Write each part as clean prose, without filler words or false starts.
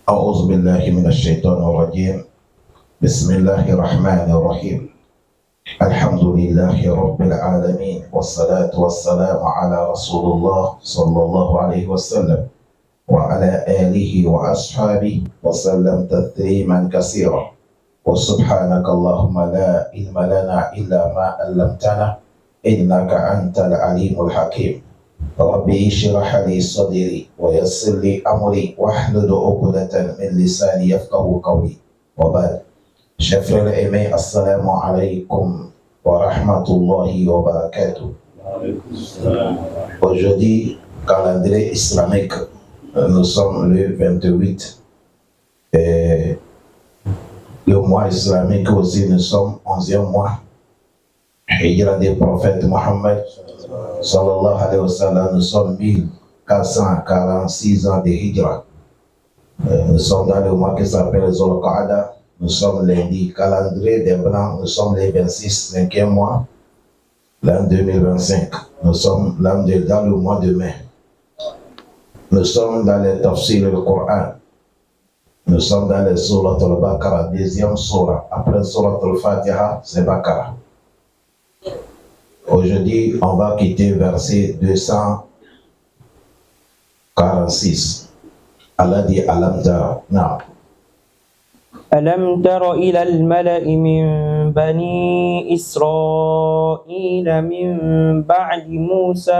أعوذ بالله من الشيطان الرجيم. بسم الله الرحمن الرحيم. الحمد لله رب العالمين، والصلاة والسلام على رسول الله صلى الله عليه وسلم وعلى آله وأصحابه وسلم تسليما كثيرا. وسبحانك اللهم لا علم لنا إلا ما علمتنا إنك أنت العليم الحكيم. ربي اشرح لي صدري ويسر لي أمري واحلل عقدة من لساني يفقه قولي. وبعد. Chers frères et aimés, assalamu alaikum wa rahmatullahi wa barakatuh. Aujourd'hui, calendrier islamique, nous sommes le 28. Et le mois islamique aussi, nous sommes 11e mois. Hijra des prophètes Mohammed, sallallahu alayhi wa sallam, nous sommes 1446 ans de Hijra. Nous sommes dans le mois qui s'appelle Zul Qa'ada. Nous sommes lundi, calendrier des Blancs, nous sommes les 26, 5e mois, l'an 2025. Nous sommes dans le mois de mai. Nous sommes dans les tafsir du Coran. Nous sommes dans les Surat al-Baqarah, deuxième surah. Après Surat al-Fatiha, c'est Baqarah. Aujourd'hui, on va quitter verset 246. Allah dit Alam tara. Non. ألم تر إلى الملأ من بني إسرائيل من بعد موسى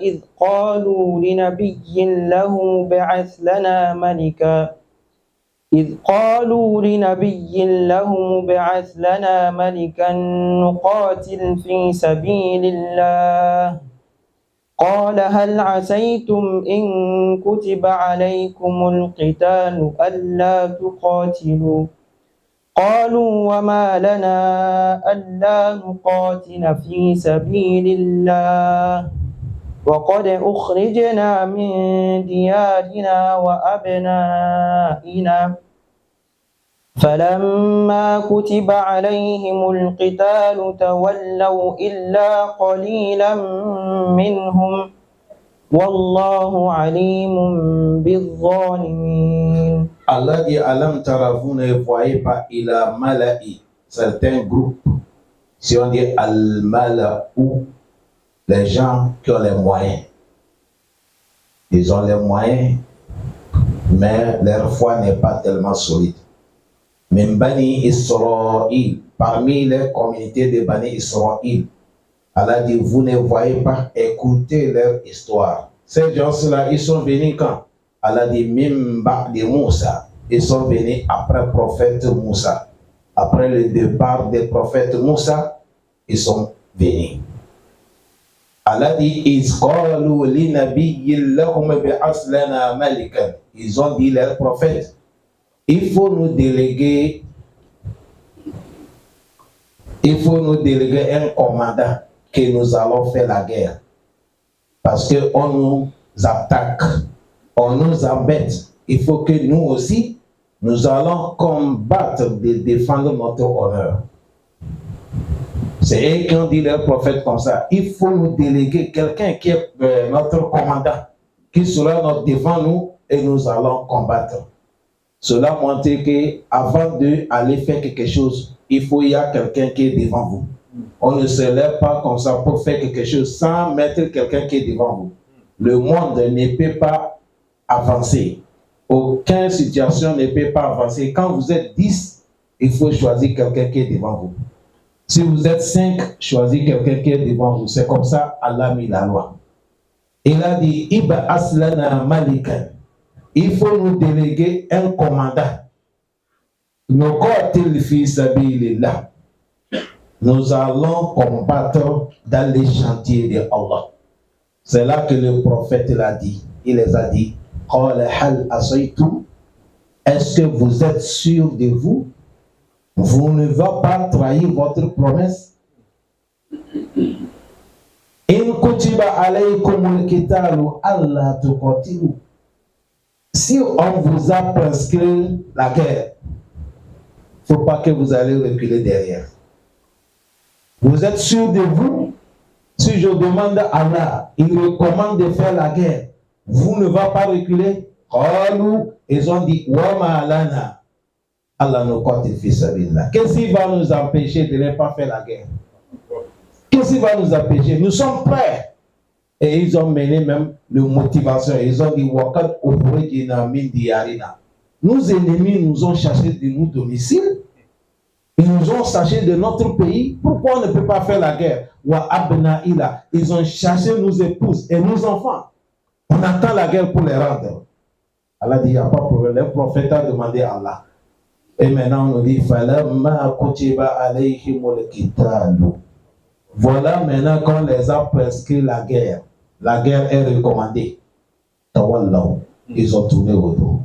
إذ قالوا لنبي له بعث لنا ملكا نقاتل في سبيل الله قال هل عسيتم إن كتب عليكم القتال ألا تقاتلوا قالوا وما لنا ألا نقاتل في سبيل الله وقد أخرجنا من ديارنا وأبنائنا فلما كتب عليهم القتال تولوا إلا قليلا منهم والله عليم بالظالمين. Allah dit Alam tara, vous ne voyez pas ila mala'i, certains groupes. Si on dit al-mala'u, les gens qui ont les moyens. Ils ont les moyens, mais leur foi n'est pas tellement solide. Min Bani Israël, parmi les communautés de Bani Israël, Allah dit, vous ne voyez pas, écoutez leur histoire. Ces gens-là, ils sont venus quand? Allah dit, Min Ba'di Moussa, ils sont venus après le prophète Moussa. Après le départ des prophètes Moussa, ils sont venus. Allah dit, Iz qalu li nabiyyin lahum bi'as lana malikan. Ils ont dit leur prophète, il faut nous déléguer un commandant que nous allons faire la guerre. Parce qu'on nous attaque, on nous embête. Il faut que nous aussi, nous allons combattre, défendre notre honneur. C'est eux qui ont dit leur prophète comme ça. Il faut nous déléguer quelqu'un qui est notre commandant, qui sera notre devant nous et nous allons combattre. Cela montre qu'avant d'aller faire quelque chose, il y a quelqu'un qui est devant vous. On ne se lève pas comme ça pour faire quelque chose sans mettre quelqu'un qui est devant vous. Le monde ne peut pas avancer. Aucune situation ne peut pas avancer. Quand vous êtes 10, il faut choisir quelqu'un qui est devant vous. Si vous êtes 5, choisissez quelqu'un qui est devant vous. C'est comme ça Allah a mis la loi. Il a dit, Iba aslana malikan. Il faut nous déléguer un commandant. Nous allons combattre dans les chantiers de Allah. C'est là que le prophète l'a dit. Il les a dit, est-ce que vous êtes sûr de vous? Vous ne va pas trahir votre promesse? In kutiba alaykumul qitalu alla tuqatilu. Si on vous a prescrit la guerre, il ne faut pas que vous allez reculer derrière. Vous êtes sûr de vous? Si je demande à Allah, il recommande de faire la guerre, vous ne va pas reculer. ils ont dit, wa ma lana, Allah nous compte fi sabilillah. Qu'est-ce qui va nous empêcher de ne pas faire la guerre? Qu'est-ce qui va nous empêcher? Nous sommes prêts. Et ils ont mené même le motivation. Ils ont dit, Wakat ukhrijna min diyarina. Nos ennemis nous ont chassés de nos domiciles. Ils nous ont chassés de notre pays. Pourquoi on ne peut pas faire la guerre? Wa abna'ila. Ils ont chassé nos épouses et nos enfants. On attend la guerre pour les rendre. Allah dit, il n'y a pas de problème. Le prophète a demandé à Allah. Et maintenant, on nous dit, falamma kutiba alayhimul qitalu. Voilà maintenant qu'on les a prescrit la guerre. La guerre est recommandée. Tawallaw. Ils ont tourné au dos.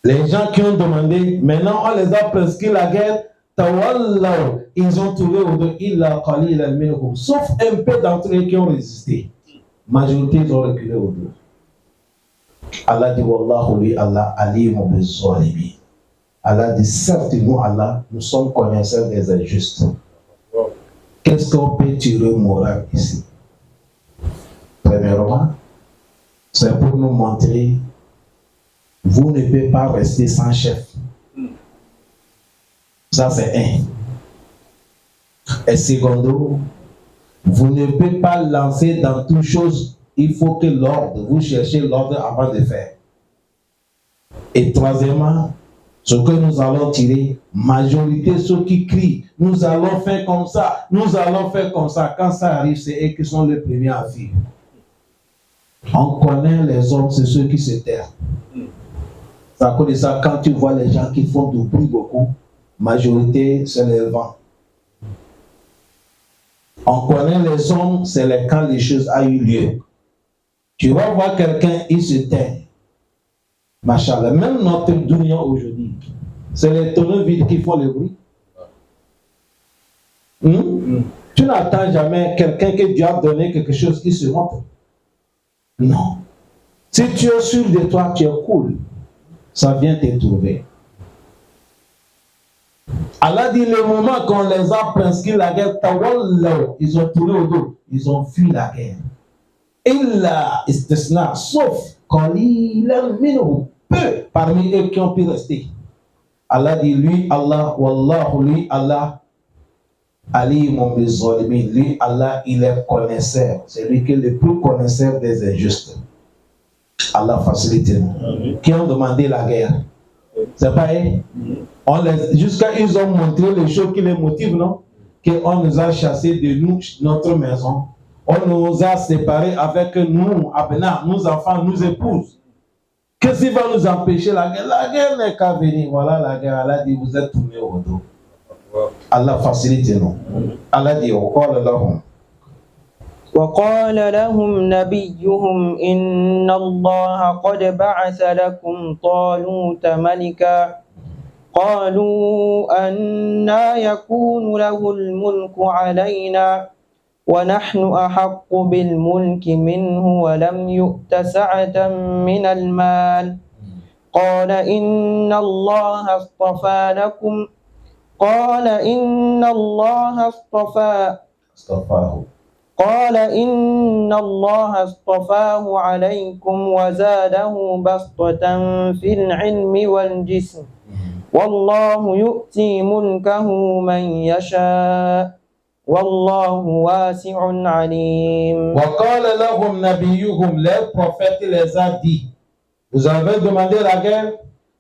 Les gens qui ont demandé, maintenant on les a prescrit la guerre. Tawallaw. Ils ont tourné au dos. Illa qalilan minhum. Sauf un peu d'entre eux qui ont résisté. Majorité, ils ont reculé au dos. Allah dit, Wallahu li Allah alimu bizzalimin. Allah dit, certes, nous, Allah, nous sommes connaisseurs des injustes. Qu'est-ce qu'on peut tirer au moral ici? Premièrement, c'est pour nous montrer, vous ne pouvez pas rester sans chef. Ça, c'est un. Et secondo, vous ne pouvez pas lancer dans toute chose. Il faut que l'ordre, vous cherchez l'ordre avant de faire. Et troisièmement, ce que nous allons tirer, majorité ceux qui crient, nous allons faire comme ça, nous allons faire comme ça. Quand ça arrive, c'est eux qui sont les premiers à fuir. On connaît les hommes, c'est ceux qui se tairent. C'est à cause de ça, quand tu vois les gens qui font du bruit beaucoup, majorité, c'est les vents. On connaît les hommes, c'est quand les choses ont eu lieu. Tu vas voir quelqu'un, il se tait. Machallah, même notre dunya aujourd'hui, c'est les tonneaux vides qui font le bruit. Tu n'attends jamais quelqu'un que Dieu a donné quelque chose qui se montre. Non. Si tu es sûr de toi, tu es cool. Ça vient te trouver. Allah dit le moment qu'on les a prescrit la guerre, ils ont tourné au dos, ils ont fui la guerre. Illa istisna, sauf qalilan minhum, peu parmi eux qui ont pu rester. Allah dit, lui, Allah, Wallahu, lui, Allah, alimun bizzalimin, lui, Allah, il est connaisseur, c'est lui qui est le plus connaisseur des injustes. Allah facilite nous. Qui ont demandé la guerre? C'est pas eux? Jusqu'à ils ont montré les choses qui les motivent, non? Qu'on nous a chassés de nous, notre maison. On nous a séparés avec nous, Abena, nos enfants, nos épouses. Qu'est-ce qui va nous empêcher la guerre? La guerre n'est qu'à venir. Voilà la guerre. Allah dit, vous êtes tournés au dos. Allah facilite nous. Allah dit, وقال لهم نبيهم إن الله قد بعث لكم طالوت ملكا قالوا أنى يكون له الملك علينا ونحن أحق بالملك منه ولم يؤت سعة من المال قال إن الله اصطفى لكم قال إن الله اصطفاه عليكم وزاده بسطة في العلم والجسم والله يؤتي ملكه من يشاء والله واسع عليم. وقال لهم نبيهم, les prophètes les a dit, vous avez demandé la guerre?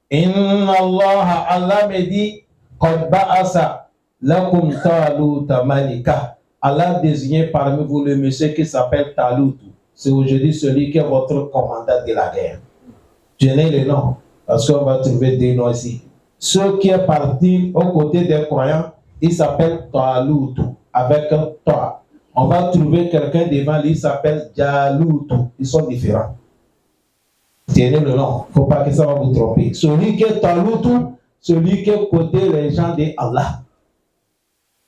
Inna Allah, Allah me dit, qad ba'asa lakum taluta malika. Allah a désigné parmi vous le monsieur qui s'appelle Talut. C'est aujourd'hui celui qui est votre commandant de la guerre. Tenez le nom, parce qu'on va trouver des noms ici. Ceux qui est parti aux côtés des croyants, il s'appelle Talut, avec un Toa. On va trouver quelqu'un devant lui, il s'appelle Jalut. Ils sont différents. Tenez le nom, il ne faut pas que ça va vous tromper. Celui qui est Talut, celui qui est côté les gens de Allah.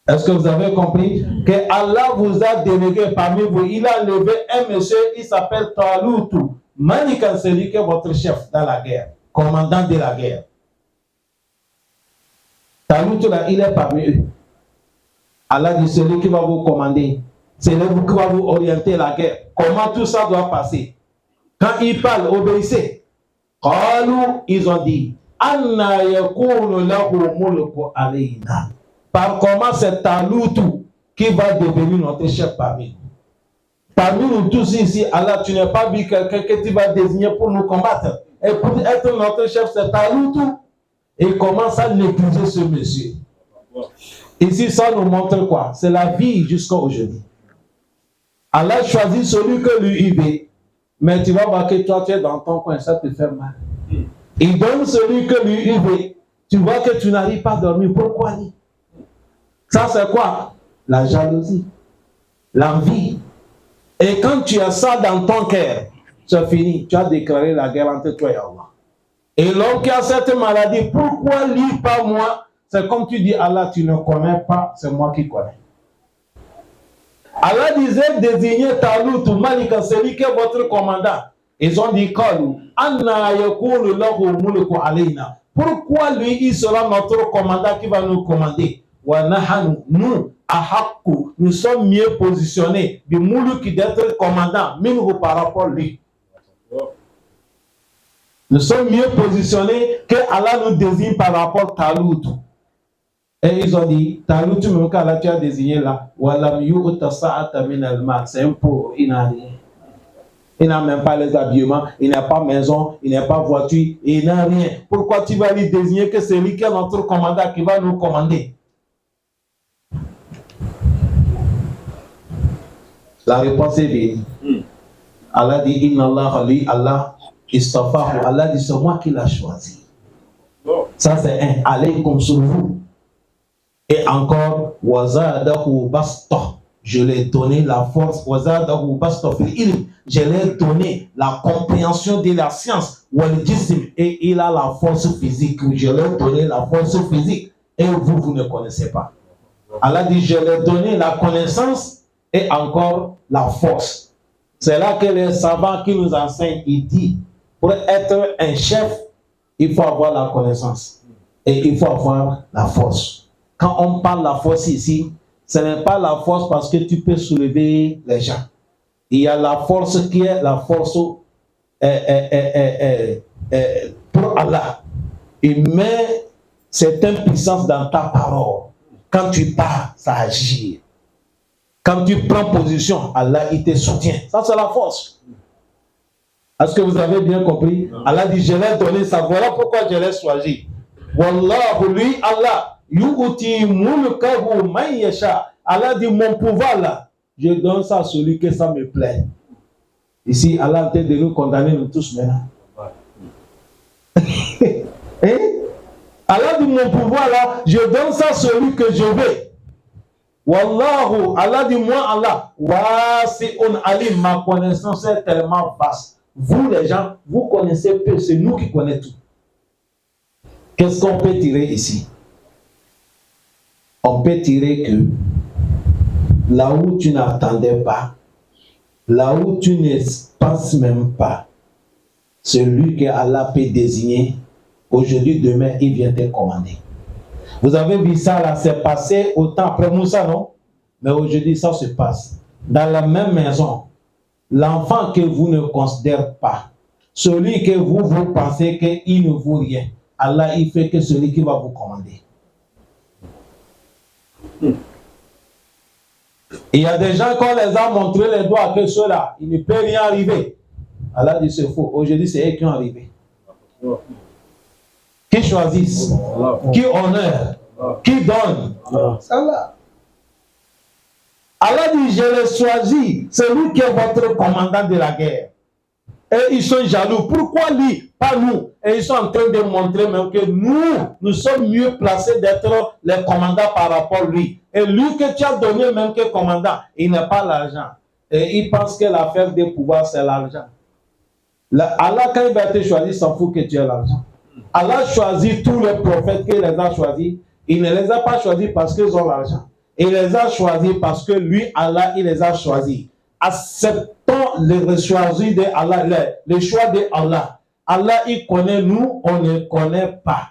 Est-ce que vous avez compris que Allah vous a délégué parmi vous? Il a levé un monsieur, il s'appelle Talut. Manikan, c'est lui qui est votre chef dans la guerre, commandant de la guerre. Talut là, il est parmi eux. Allah dit, celui qui va vous commander, c'est lui qui va vous orienter la guerre. Comment tout ça doit passer? Quand il parle, obéissez. Ils ont dit, Anna yakunu lahu mulku alayna. Par comment c'est Taloutou qui va devenir notre chef parmi nous. Parmi nous tous ici, Allah, tu n'as pas vu quelqu'un que tu vas désigner pour nous combattre. Et pour être notre chef, c'est Taloutou. Et il commence à négliger ce monsieur. Ici, ça nous montre quoi? C'est la vie jusqu'à aujourd'hui. Allah choisit celui que lui il veut. Mais tu vas voir que toi, tu es dans ton coin, ça te fait mal. Il donne celui que lui il veut. Tu vois que tu n'arrives pas à dormir. Pourquoi lui? Ça, c'est quoi? La jalousie, l'envie. Et quand tu as ça dans ton cœur, c'est fini. Tu as déclaré la guerre entre toi et Allah. Et l'homme qui a cette maladie, pourquoi lui, pas moi? C'est comme tu dis, Allah, tu ne connais pas, c'est moi qui connais. Allah disait désigner Talut ou Malika, celui qui est votre commandant. Ils ont dit, pourquoi lui, il sera notre commandant qui va nous commander? Nous sommes mieux positionnés du moulu qui d'être commandant, même par rapport à lui. Nous sommes mieux positionnés que Allah nous désigne par rapport à Talut. Et ils ont dit, Talut, même qu'Allah tu as désigné là, c'est un pauvre, il n'a rien. Il n'a même pas les habillements, il n'a pas maison, il n'a pas voiture, il n'a rien. Pourquoi tu vas lui désigner que c'est lui qui est notre commandant qui va nous commander? La réponse est bien. Allah dit, Inna Allah, lui, Allah, istafahu. Allah dit, c'est moi qui l'a choisi. Ça, c'est un alaykum sur vous. Et encore, wazadahu basta. Je lui ai donné la force. Wazadahu basta fil ilm. Je lui ai donné la compréhension de la science. Wal jism. Et il a la force physique. Je lui ai donné la force physique. Et vous, vous ne connaissez pas. Allah dit, je lui ai donné la connaissance et encore la force. C'est là que les savants qui nous enseignent, ils disent, pour être un chef, il faut avoir la connaissance et il faut avoir la force. Quand on parle de la force ici, ce n'est pas la force parce que tu peux soulever les gens. Il y a la force qui est la force pour Allah. Il met certaines puissances dans ta parole. Quand tu parles, ça agit. Quand tu prends position, Allah, il te soutient. Ça, c'est la force. Est-ce que vous avez bien compris? Allah dit, je l'ai donné ça. Voilà pourquoi je l'ai choisi. Wallahu, lui, Allah, yu'ti mulkahu man yasha. Allah dit, mon pouvoir là, je donne ça à celui que ça me plaît. Ici, Allah est de nous condamner, nous tous maintenant. Hein? Allah dit, mon pouvoir là, je donne ça à celui que je veux. Wallahu, Allah dit, moi Allah, wasi'un alim, ma connaissance est tellement vaste. Vous les gens, vous connaissez peu, c'est nous qui connaissons tout. Qu'est-ce qu'on peut tirer ici? On peut tirer que là où tu n'attendais pas, là où tu ne penses même pas, celui que Allah peut désigner, aujourd'hui, demain, il vient te commander. Vous avez vu ça là, c'est passé au temps après Moussa, non? Mais aujourd'hui, ça se passe. Dans la même maison, l'enfant que vous ne considérez pas, celui que vous pensez qu'il ne vaut rien, Allah, il fait que celui qui va vous commander. Il y a des gens, quand on les a montré les doigts que ceux-là, il ne peut rien arriver. Allah dit c'est faux. Aujourd'hui, c'est eux qui ont arrivé. Qui choisissent, qui honorent, qui donnent. Allah dit, je l'ai choisi, c'est lui qui est votre commandant de la guerre. Et ils sont jaloux. Pourquoi lui, pas nous? Et ils sont en train de montrer même que nous sommes mieux placés d'être les commandants par rapport à lui. Et lui que tu as donné même que commandant, il n'a pas l'argent. Et il pense que l'affaire des pouvoirs, c'est l'argent. Allah, quand il va te choisir, s'en fout que tu aies l'argent. Allah choisit tous les prophètes qu'il les a choisis. Il ne les a pas choisis parce qu'ils ont l'argent. Il les a choisis parce que lui, Allah, il les a choisis. Acceptons le choix de Allah, le choix de Allah. Allah, il connaît, nous, on ne connaît pas.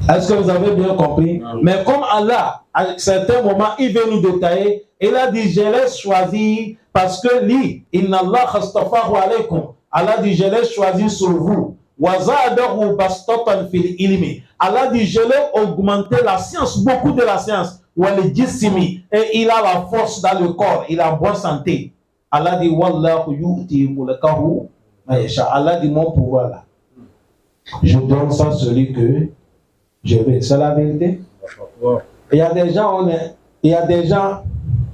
Est-ce que vous avez bien compris? Mais comme Allah, à certains moments, il veut nous détailler, il a dit, je l'ai choisi parce que lui, inna Allah khastafahu alaykum. Allah dit, je l'ai choisi sur vous. Wazadahu bastatan fil ilmi. Allah dit, je l'ai augmenté la science, beaucoup de la science. Walijissimi. Et il a la force dans le corps, il a bonne santé. Allah dit, wallahu yu'ti mulkahu ma yasha. Allah dit, mon pouvoir là, je donne ça à celui que je veux. C'est la vérité. Il y a des gens,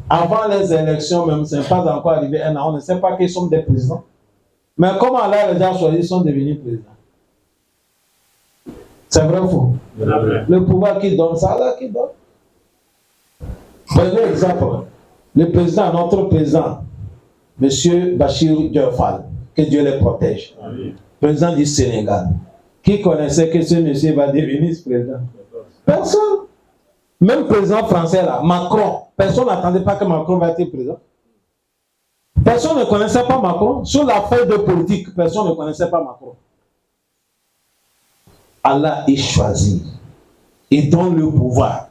avant les élections même, ce n'est pas encore arrivé un an, on ne sait pas qu'ils sont des présidents. Mais comment Allah les a choisis, ils sont devenus présidents. C'est vrai ou faux? Le pouvoir qui donne, c'est Allah qui donne. Prenez exemple, le président, notre président, M. Bachir Diofal, que Dieu les protège, président du Sénégal. Qui connaissait que ce monsieur va devenir président? Personne. Même président français là, Macron, personne n'attendait pas que Macron va être président. Personne ne connaissait pas Macron. Sur la feuille de politique, personne ne connaissait pas Macron. Allah est choisi. Il donne le pouvoir.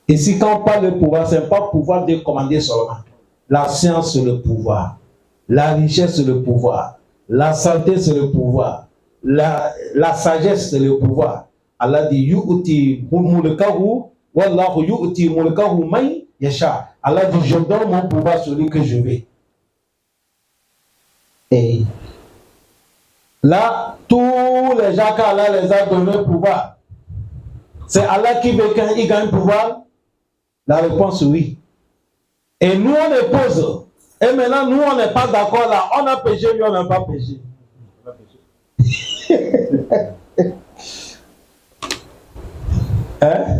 Et si quand on parle de pouvoir, ce n'est pas pouvoir de commander seulement. La science, c'est le pouvoir. La richesse, c'est le pouvoir. La santé, c'est le pouvoir. La sagesse, c'est le pouvoir. Allah dit, yu'ti mulkahu, wallahu yu'ti mulkahu man yasha. Allah dit, je donne mon pouvoir sur celui que je veux. Et là, tous les gens qu'Allah les a donné le pouvoir, c'est Allah qui veut qu'il gagne le pouvoir? La réponse oui. Et nous on est pose. Et maintenant nous on n'est pas d'accord là. On a péché, lui on n'a pas péché. Hein?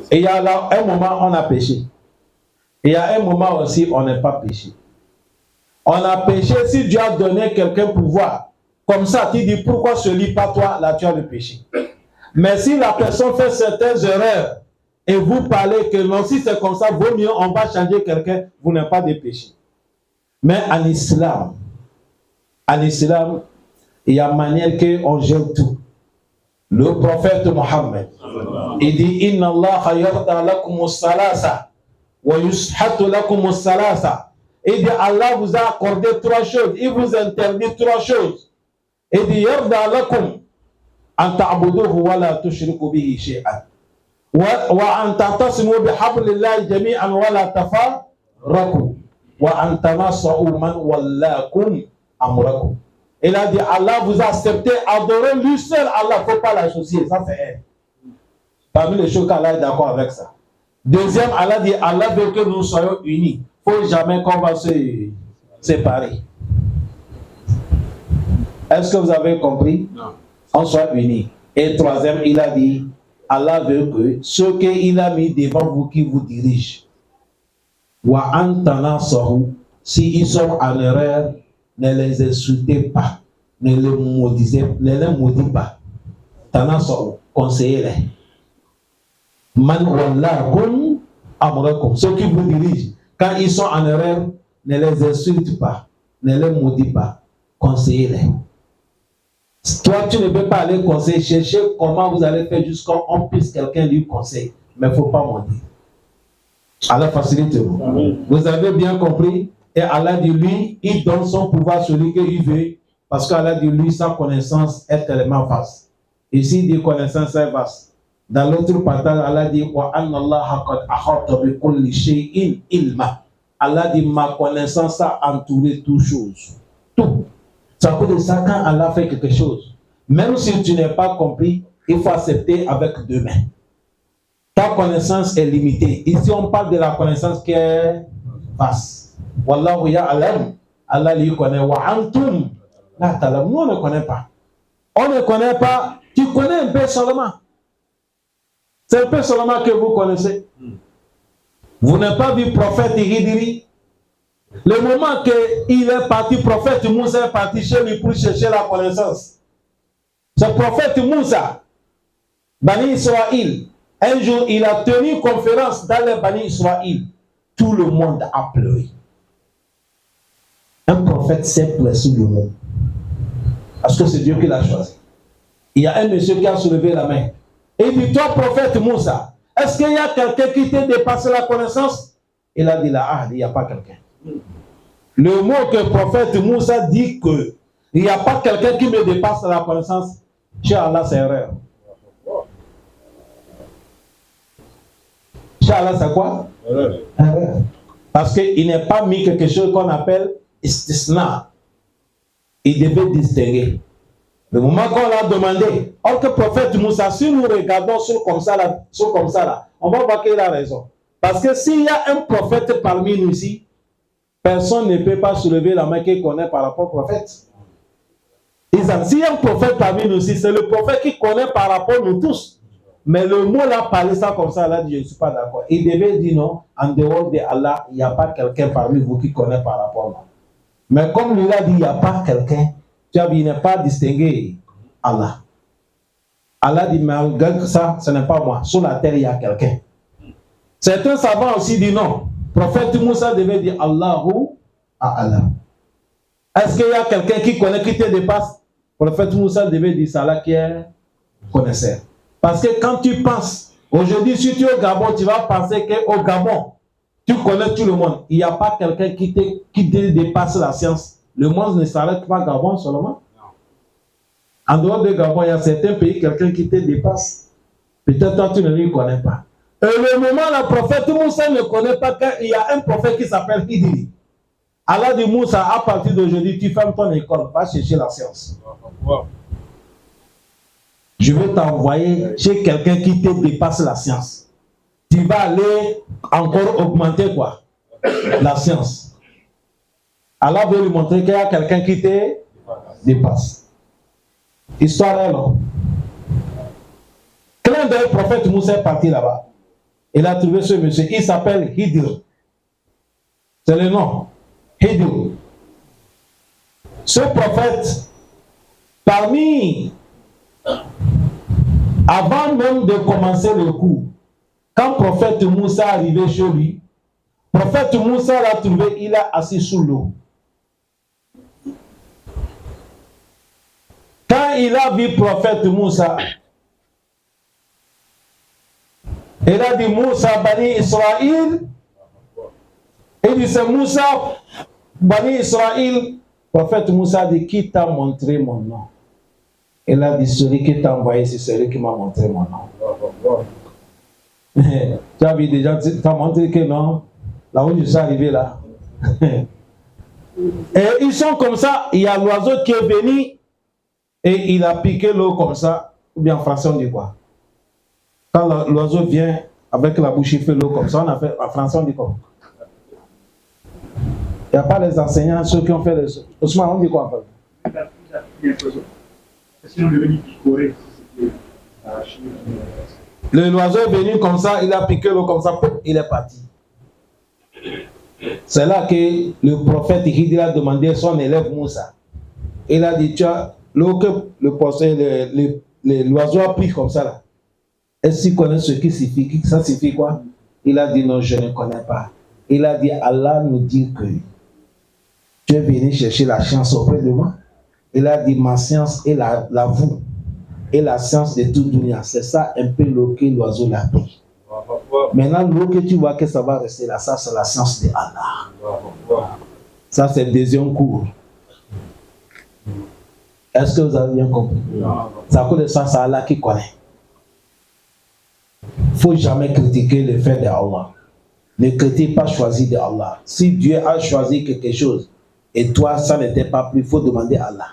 Et il y a là un moment on a péché. Et il y a un moment aussi on n'est pas péché. On a péché si Dieu a donné quelqu'un pouvoir. Comme ça, tu dis pourquoi celui pas toi, là tu as le péché. Mais si la personne fait certaines erreurs et vous parlez que non, si c'est comme ça, vaut mieux, on va changer quelqu'un, vous n'avez pas de péché. Mais en islam, il y a manière qu'on gère tout. Le prophète Mohammed, il dit Inna Allah yarda lakum salasa wa yushatu lakum salasa. Il dit Allah vous a accordé trois choses, il vous interdit trois choses. Il dit yarda lakum an ta'buduhu wa la tushriku bihi shay'an wa an ta'tasimu bihablillahi jami'an wa la tafarraqu wa an tanassa'u man wallakum amrakum. Il a dit Allah vous a accepté, adorer lui seul Allah, il ne faut pas l'associer, ça c'est un. Parmi les choses qu'Allah est d'accord avec ça. Deuxième, Allah dit Allah veut que nous soyons unis. Il ne faut jamais qu'on va se séparer. Est-ce que vous avez compris? Non. On soit unis. Et troisième, il a dit Allah veut que ceux qu'il a mis devant vous qui vous dirigent, wa antana sahu, si ils sont en erreur, ne les insultez pas, ne les maudissez pas. Tana sahu, conseillez-les. Man wallakum amrakum, ceux qui vous dirigent, quand ils sont en erreur, ne les insulte pas, ne les maudissez pas, conseillez-les. Toi, tu ne peux pas aller conseiller, chercher comment vous allez faire jusqu'à ce qu'on puisse quelqu'un lui conseiller. Mais il ne faut pas mentir. Allah facilite-vous. Vous avez bien compris? Et Allah dit, lui, il donne son pouvoir à celui qu'il veut. Parce qu'Allah dit, lui, sa connaissance est tellement vaste. Ici, dit connaissance est vaste. Dans l'autre partage, Allah dit, wa anna Allah qad ahata bi kulli shay'in ilma. Allah dit, ma connaissance a entouré toutes choses. Tout. Ça veut dire ça quand Allah fait quelque chose. Même si tu n'es pas compris, il faut accepter avec deux mains. Ta connaissance est limitée. Ici, on parle de la connaissance qui est vaste. Wallahu ya'lam. Allah lui connaît. Wa antum la ta'lam. Nous, on ne connaît pas. On ne connaît pas. Tu connais un peu seulement. C'est un peu seulement que vous connaissez. Vous n'avez pas vu prophète Hidri. Le moment qu'il est parti, prophète Moussa est parti chez lui pour chercher la connaissance. Ce prophète Moussa, Bani Israël, un jour il a tenu une conférence dans les Bani Israël. Tout le monde a pleuré. Un prophète sait pleurer sur le monde. Parce que c'est Dieu qui l'a choisi. Il y a un monsieur qui a soulevé la main. Et il dit, toi, prophète Moussa, est-ce qu'il y a quelqu'un qui t'a dépassé la connaissance? Il a dit là, ah, il n'y a pas quelqu'un. Le mot que le prophète Moussa dit que il n'y a pas quelqu'un qui me dépasse la connaissance, chez Allah, c'est erreur. Chez Allah, c'est quoi? Erreur. Parce qu'il n'est pas mis quelque chose qu'on appelle istisna. Il devait distinguer. Le moment qu'on l'a demandé, or que le prophète Moussa, si nous regardons sur comme ça là, on va voir qu'il a raison. Parce que s'il y a un prophète parmi nous ici, personne ne peut pas soulever la main qu'il connaît par rapport au prophète. S'il y a un prophète parmi nous ici, c'est le prophète qui connaît par rapport à nous tous. Mais le mot là, parler ça comme ça, là, je ne suis pas d'accord. Il devait dire non, en dehors de Allah, il n'y a pas quelqu'un parmi vous qui connaît par rapport à moi. Mais comme lui a dit, il n'y a pas quelqu'un, tu as vu, il n'est pas distingué Allah. Allah dit, mais regarde ça, ce n'est pas moi. Sur la terre, il y a quelqu'un. Certains savants aussi disent non. Prophète Moussa devait dire Allahu à Allah. Est-ce qu'il y a quelqu'un qui connaît, qui te dépasse? Prophète Moussa devait dire ça là qui est connaisseur. Parce que quand tu penses, aujourd'hui, si tu es au Gabon, tu vas penser qu'au Gabon, tu connais tout le monde. Il n'y a pas quelqu'un qui te dépasse la science. Le monde ne s'arrête pas à Gabon seulement. En dehors de Gabon, il y a certains pays, quelqu'un qui te dépasse. Peut-être toi, tu ne le connais pas. Et le moment, le prophète Moussa ne connaît pas qu'il y a un prophète qui s'appelle Hidri. Allah dit Moussa, à partir d'aujourd'hui, tu fermes ton école, va chercher la science. Je vais t'envoyer chez quelqu'un qui te dépasse la science. Tu vas aller encore augmenter quoi? La science. Allah veut lui montrer qu'il y a quelqu'un qui te dépasse. Histoire est là. Clin d'œil, prophète Moussa est parti là-bas. Il a trouvé ce monsieur. Il s'appelle Hidr. C'est le nom. Hidr. Ce prophète, avant même de commencer le cours, quand prophète Moussa est arrivé chez lui, prophète Moussa l'a trouvé, il est assis sous l'eau. Quand il a vu prophète Moussa, il a dit Moussa, Bani Israël. Il dit c'est Moussa, Bani Israël. Prophète Moussa dit qui t'a montré mon nom? Il a dit celui qui t'a envoyé, c'est celui qui m'a montré mon nom. Tu as vu déjà, tu as montré que non, là où je suis arrivé là. Et ils sont comme ça, il y a l'oiseau qui est venu et il a piqué l'eau comme ça, ou bien en français on dit quoi? Quand l'oiseau vient avec la bouche, il fait l'eau comme ça, on a fait, en français on dit quoi? Il n'y a pas les enseignants, ceux qui ont fait les... Ousmane, on dit quoi en fait? L'oiseau est venu comme ça, il a piqué l'eau comme ça, il est parti. C'est là que le prophète Hidri a demandé à son élève Moussa. Il a dit, tu as l'eau que l'oiseau a pris comme ça là. Est-ce qu'il connaît ce qui signifie? Ça signifie quoi? Il a dit non, je ne connais pas. Il a dit, Allah nous dit que tu es venu chercher la science auprès de moi. Il a dit, ma science est la vous. Et la science de tout dunya. C'est ça un peu l'eau que l'oiseau l'a pris. Maintenant, l'eau que tu vois que ça va rester là, ça c'est la science de Allah. Ça c'est le deuxième cours. Est-ce que vous avez bien compris? Ça coûte de ça, c'est Allah qui connaît. Il ne faut jamais critiquer le fait d'Allah. Ne critique pas choisi de Allah. Si Dieu a choisi quelque chose et toi, ça n'était pas plus, il faut demander à Allah.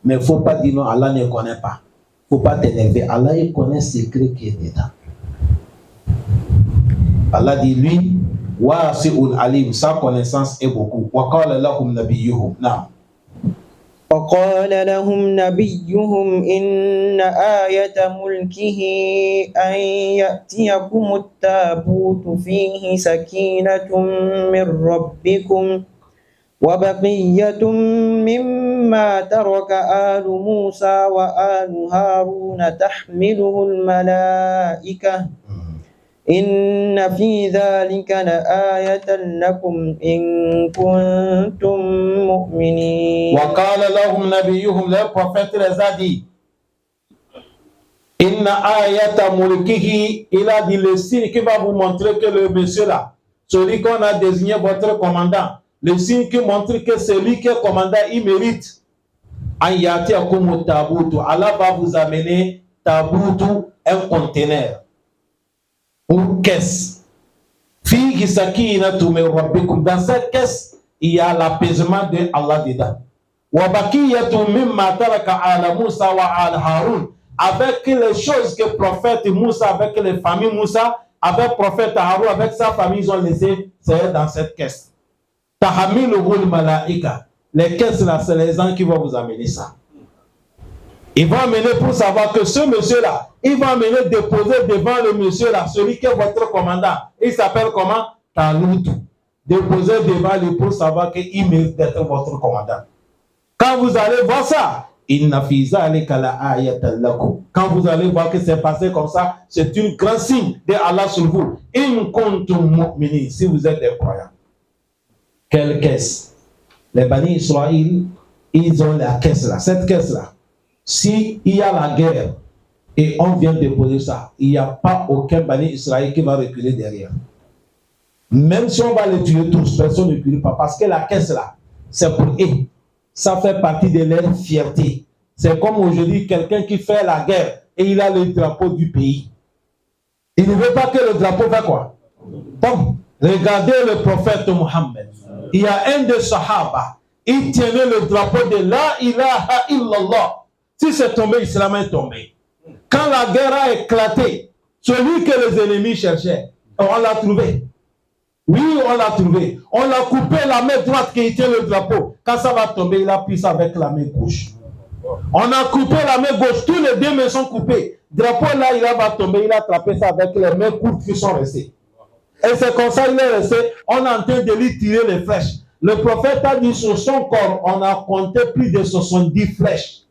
Mais il ne faut pas dire non, Allah ne connaît pas. Il ne faut pas t'énerver. Allah, il connaît ce secret qui est dedans. Allah dit lui, wasi'ul alim, sa connaissance est beaucoup. Wa qala lahum nabiyyuhum. Naam. وقال لهم نبيهم إن آية ملكه أن يأتيكم التابوت فيه سكينة من ربكم وبقية مما ترك آل موسى وآل هارون تحمله الملائكة إن في ذلك لآية لكم إن كنتم مؤمنين. وقال لهم نبيهم, le prophète les a dit, Inna ayata mulkihi, il a dit le signe qui va vous montrer que le monsieur là, celui qu'on a désigné votre commandant, le signe qui montre que celui qui est commandant, il mérite. Ayati akumu tabutu, Allah va vous amener tabutu, un conteneur, une caisse. Fihi sakinatu min rabbikum, dans cette caisse, il y a l'apaisement de Allah dedans. Wa bakiyatu mimma taraka ala Musa wa ala Harun, avec les choses que le prophète Moussa, avec les familles Moussa, avec le prophète Harun, avec sa famille, ils ont laissé, c'est dans cette caisse. Tahamiluhul malaika. Les caisses là, c'est les gens qui vont vous amener ça. Ils vont amener pour savoir que ce monsieur-là, il va amener déposer devant le monsieur là, celui qui est votre commandant. Il s'appelle comment? Taloutou. Déposer devant lui pour savoir qu'il mérite d'être votre commandant. Quand vous allez voir ça, quand vous allez voir que c'est passé comme ça, c'est un grand signe de Allah sur vous. Si vous êtes des croyants. Quelle caisse? Les Bani Israël, ils ont la caisse là. Cette caisse là, s'il y a la guerre et on vient déposer ça, il n'y a pas aucun Bani Israël qui va reculer derrière. Même si on va les tuer tous, personne ne recule pas. Parce que la caisse là, c'est pour eux. Ça fait partie de leur fierté. C'est comme aujourd'hui quelqu'un qui fait la guerre et il a le drapeau du pays. Il ne veut pas que le drapeau fasse quoi? Donc, regardez le prophète Mohammed. Il y a un des Sahaba, il tenait le drapeau de La ilaha illallah. Si c'est tombé, l'islam est tombé. Quand la guerre a éclaté, celui que les ennemis cherchaient, on l'a trouvé. Oui, on l'a trouvé. On l'a coupé la main droite qui tient le drapeau. Quand ça va tomber, il a pris ça avec la main gauche. On a coupé la main gauche. Tous les deux mains sont coupées. Le drapeau là, il va tomber. Il a attrapé ça avec les mains courtes qui sont restées. Et c'est comme ça qu'il est resté. On est en train de lui tirer les flèches. Le prophète a dit sur son corps, on a compté plus de 70 flèches.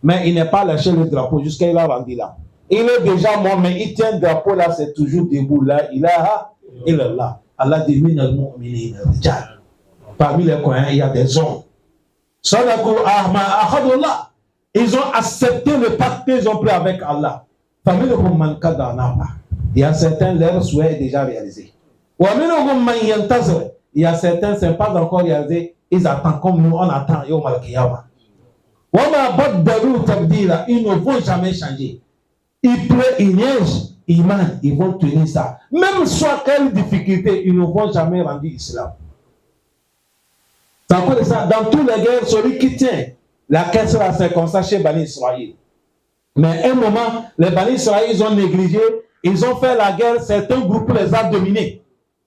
Mais il n'est pas lâché le drapeau jusqu'à il a rendu là. Il est déjà mort, mais il tient le drapeau là, c'est toujours debout là. Il est là. Allah dit parmi les croyants, il y a des hommes. Ils ont accepté le pacte qu'ils ont pris avec Allah. Parmi les croyants, il y a certains, leur souhait est déjà réalisé. Il y a certains, ce n'est pas encore réalisé. Ils attendent comme nous, on attend. Ils ne vont jamais changer. Il pleut, il neige. Ils vont tenir ça. Même soit quelle difficulté, ils ne vont jamais rendre l'islam. C'est à cause de ça, dans toutes les guerres, celui qui tient la caisse là, c'est comme ça chez Bani Israël. Mais à un moment, les Bani Israël, ils ont négligé, ils ont fait la guerre, certains groupes les ont dominés.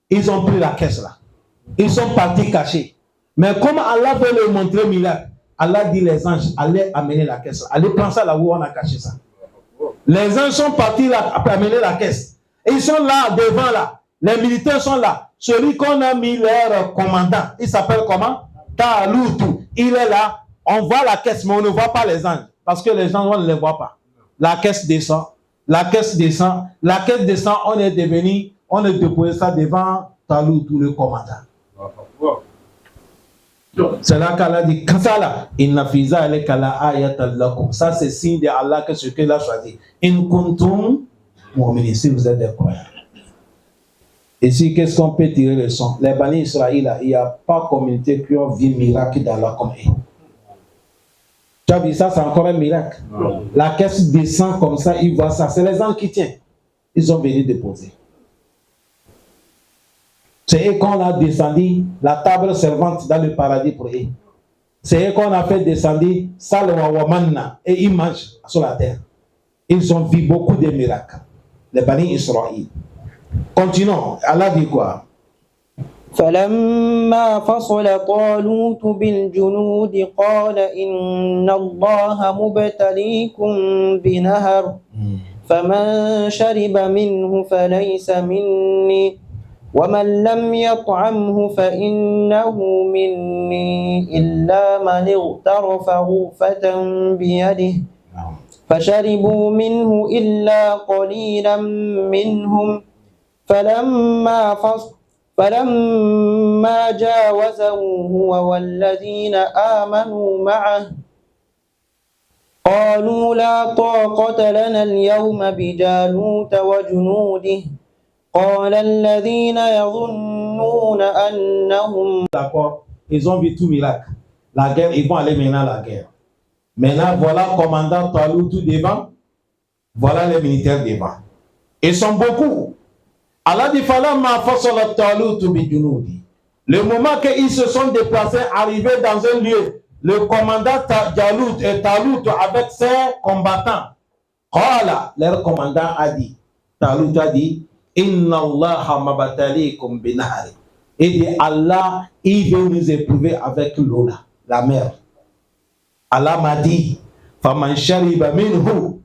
Ils ont pris la caisse là. Ils sont partis cachés. Mais comme Allah veut leur montrer miracle, Allah dit les anges, allez amener la caisse là. Allez prendre ça là où on a caché ça. Les anges sont partis là pour amener la caisse. Et ils sont là, devant là. Les militaires sont là. Celui qu'on a mis leur commandant, il s'appelle comment? Taloutou. Il est là. On voit la caisse, mais on ne voit pas les anges. Parce que les gens, on ne les voit pas. La caisse descend. La caisse descend. La caisse descend. On est déposé ça devant Taloutou, le commandant. C'est là qu'Allah dit, ça c'est signe de Allah que ce qu'il a choisi. In kuntum mu'minin, si vous êtes des croyants. Ici, qu'est-ce qu'on peut tirer le son? Les Bani Israël, il n'y a pas communauté qui ont vu miracle d'Allah comme eux. Tu as vu ça, c'est encore un miracle. La caisse descend comme ça, ils voient ça. C'est les gens qui tiennent. Ils ont venu déposer. C'est eux qu'on a descendu la table servante dans le paradis pour eux. C'est eux qu'on a fait descendre Salwa wa Manna et ils mangent sur la terre. Ils ont vu beaucoup de miracles. Les Bani Israël. Continuons. Allah dit quoi? فلما فصل طالوت بالجنود قال إن الله مبتليكم بنهر فمن شرب منه فليس مني ومن لم يطعمه فإنه مني إلا من اغترف غرفة بيده فشربوا منه إلا قليلا منهم فلما جاوزه هو والذين آمنوا معه قالوا لا طاقة لنا اليوم بجالوت وجنوده قال الذين يظنون أنهم D'accord, ils ont vu tout miracle. La guerre, ils vont aller maintenant à la guerre. Maintenant, voilà le commandant Talut tout devant. Voilà les militaires devant. Ils sont beaucoup. Allah dit falamma fasala Talut bijunoudi. Le moment qu'ils se sont déplacés, arrivés dans un lieu, le commandant Talut et Talut avec ses combattants. Qala, leur commandant a dit, Talut a dit, Inna Allah mabatalikum binahari. Et dit Allah, il veut nous éprouver avec l'eau là, la mer. Allah m'a dit, Faman shariba minhu.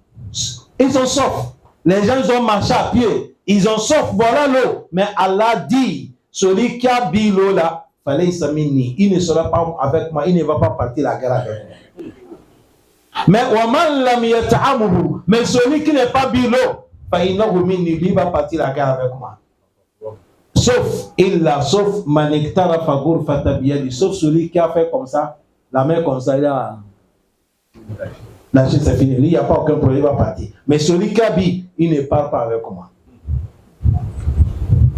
Ils sont saufs. Les gens ont marché à pied. Ils ont sauf, voilà l'eau. Mais Allah dit, celui qui a bu l'eau là, fallait s'amini. Il ne sera pas avec moi, il ne va pas partir la guerre avec moi. Mais waman lam yata'amuhu. Mais celui qui n'est pas bu l'eau, il va partir la guerre avec moi. Sauf maniktara fagour fatabiyadi. Sauf celui qui a fait comme ça, la main comme ça, il a. La chose c'est fini. Il n'y a pas aucun problème, il va partir. Mais celui qui a bu, il ne part pas avec moi.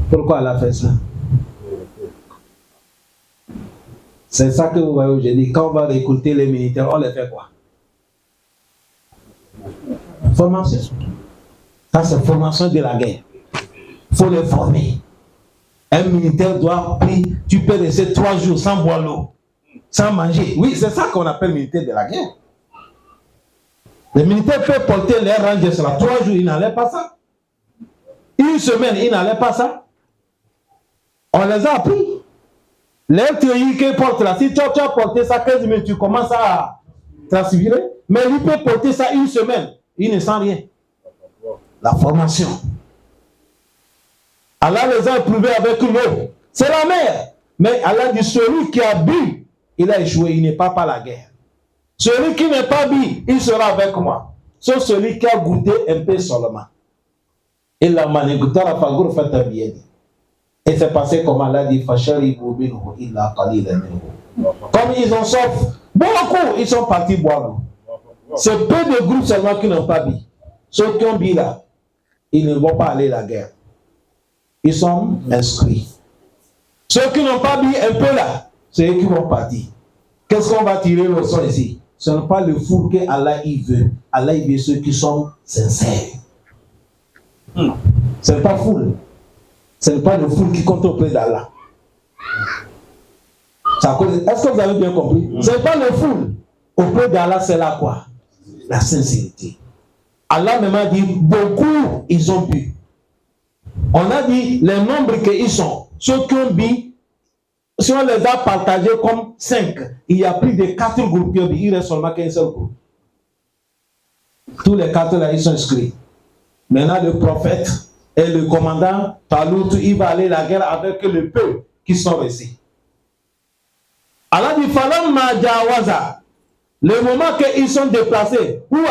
Pourquoi elle a fait ça? C'est ça que vous voyez aujourd'hui. Quand on va récolter les militaires, on les fait quoi? Formation. Ça, c'est formation de la guerre. Il faut les former. Un militaire doit prier. Tu peux rester 3 jours sans boire l'eau, sans manger. Oui, c'est ça qu'on appelle militaire de la guerre. Les militaires peuvent porter les rangers sur 3 jours, ils n'allaient pas ça. 1 semaine, ils n'allaient pas ça. On les a appris. Les théories qu'ils portent là, si tu as porté ça 15 minutes, tu commences à transpirer. Mais il peut porter ça 1 semaine, il ne sent rien. La formation. Allah les a éprouvés avec l'eau. C'est la mer. Mais Allah dit celui qui a bu, il a échoué, il n'est pas par la guerre. Celui qui n'est pas bu, il sera avec moi. Sauf celui qui a goûté un peu seulement. Il a manigouté la fagour fatabiyadi. Et c'est passé comme Allah dit fasharibu minhu illa qalilan minhu. Comme ils ont sauf, beaucoup ils sont partis boire l'eau. C'est peu de groupes seulement qui n'ont pas bu. Ceux qui ont bu là, ils ne vont pas aller à la guerre. Ils sont inscrits. Ceux qui n'ont pas bu un peu là, c'est eux qui vont partir. Qu'est-ce qu'on va tirer le son ici? Ce n'est pas le fou que Allah il veut. Allah il veut ceux qui sont sincères. Ce n'est pas fou. Ce n'est pas le fou qui compte auprès d'Allah. Est-ce que vous avez bien compris? Ce n'est pas le fou. Auprès d'Allah, c'est là quoi? La sincérité. Allah même a dit, beaucoup ils ont bu. On a dit les nombres qu'ils sont. Ceux qui ont bu, si on les a partagés comme 5, il y a plus de 4 groupes qui ont bu. Il reste seulement qu'un seul groupe. Tous les 4 là, ils sont inscrits. Maintenant, le prophète et le commandant Talut, il va aller à la guerre avec le peuple qui sont restés. Allah dit falamma jawaza. Le moment qu'ils sont déplacés, lui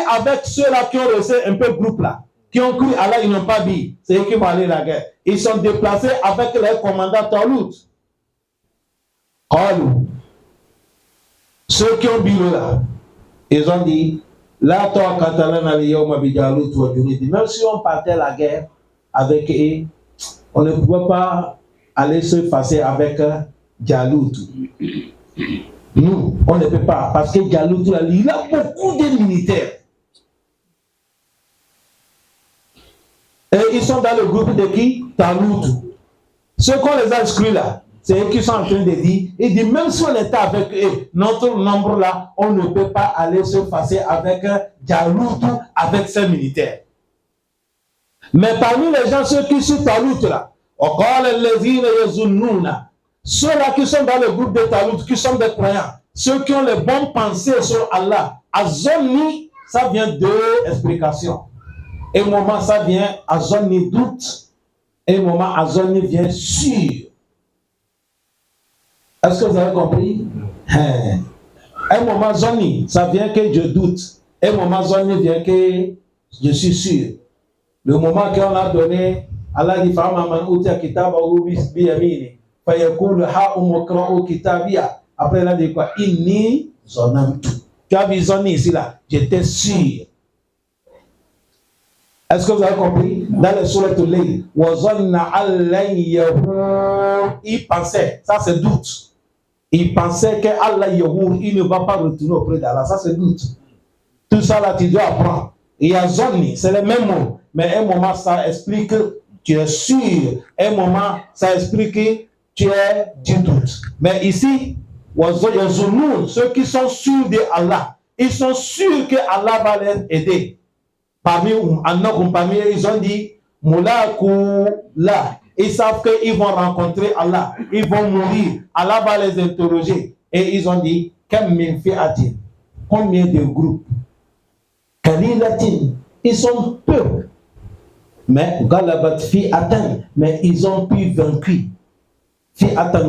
avec ceux-là qui ont resté un peu groupe là, qui ont cru Allah, ils n'ont pas dit, c'est eux qui vont aller à la guerre. Ils sont déplacés avec leur commandant Talut. Ceux qui ont bu là, ils ont dit, même si on partait à la guerre avec eux, on ne pouvait pas aller se passer avec Jalut. Nous, on ne peut pas, parce que Jalut, il a beaucoup de militaires. Et ils sont dans le groupe de qui? Talut. Ceux qu'on les a inscrits là, c'est eux qui sont en train de dire, il dit, même si on était avec eux, notre nombre là, on ne peut pas aller se passer avec Jalut, avec ses militaires. Mais parmi les gens, ceux qui sont Talut là, ceux-là qui sont dans le groupe de Talut, qui sont des croyants, ceux qui ont les bonnes pensées sur Allah, Azonni, ça vient de explications. Et un moment, ça vient Azonni doute, et un moment, Azonni vient sûr. Est-ce que vous avez compris? Un moment, Zonni, ça vient que je doute. Un moment, Zonni vient que je suis sûr. Le moment qu'on a donné, Allah dit, Fa'ama man utiya kitabahu biyamini, fayaqulu ha'umu iqra'u kitabiya. Après, il a dit quoi? Inni zonantu. Tu as vu zoni ici, là? J'étais sûr. Est-ce que vous avez compris? Dans le surat al-Layl, il pensait, ça c'est doute. Il pensait que Allah Yahour, il ne va pas retourner auprès d'Allah. Ça c'est doute. Tout ça là, tu dois apprendre. Il y a zoni, c'est le même mot. Mais un moment, ça explique que tu es sûr. Un moment, ça explique que tu doutes. Mais ici, ceux qui sont sûrs de Allah, ils sont sûrs que Allah va les aider. Parmi eux, ils ont dit, ils savent qu'ils vont rencontrer Allah, ils vont mourir, Allah va les interroger. Et ils ont dit, combien de groupes? Ils sont peu. Mais ils ont pu vaincre.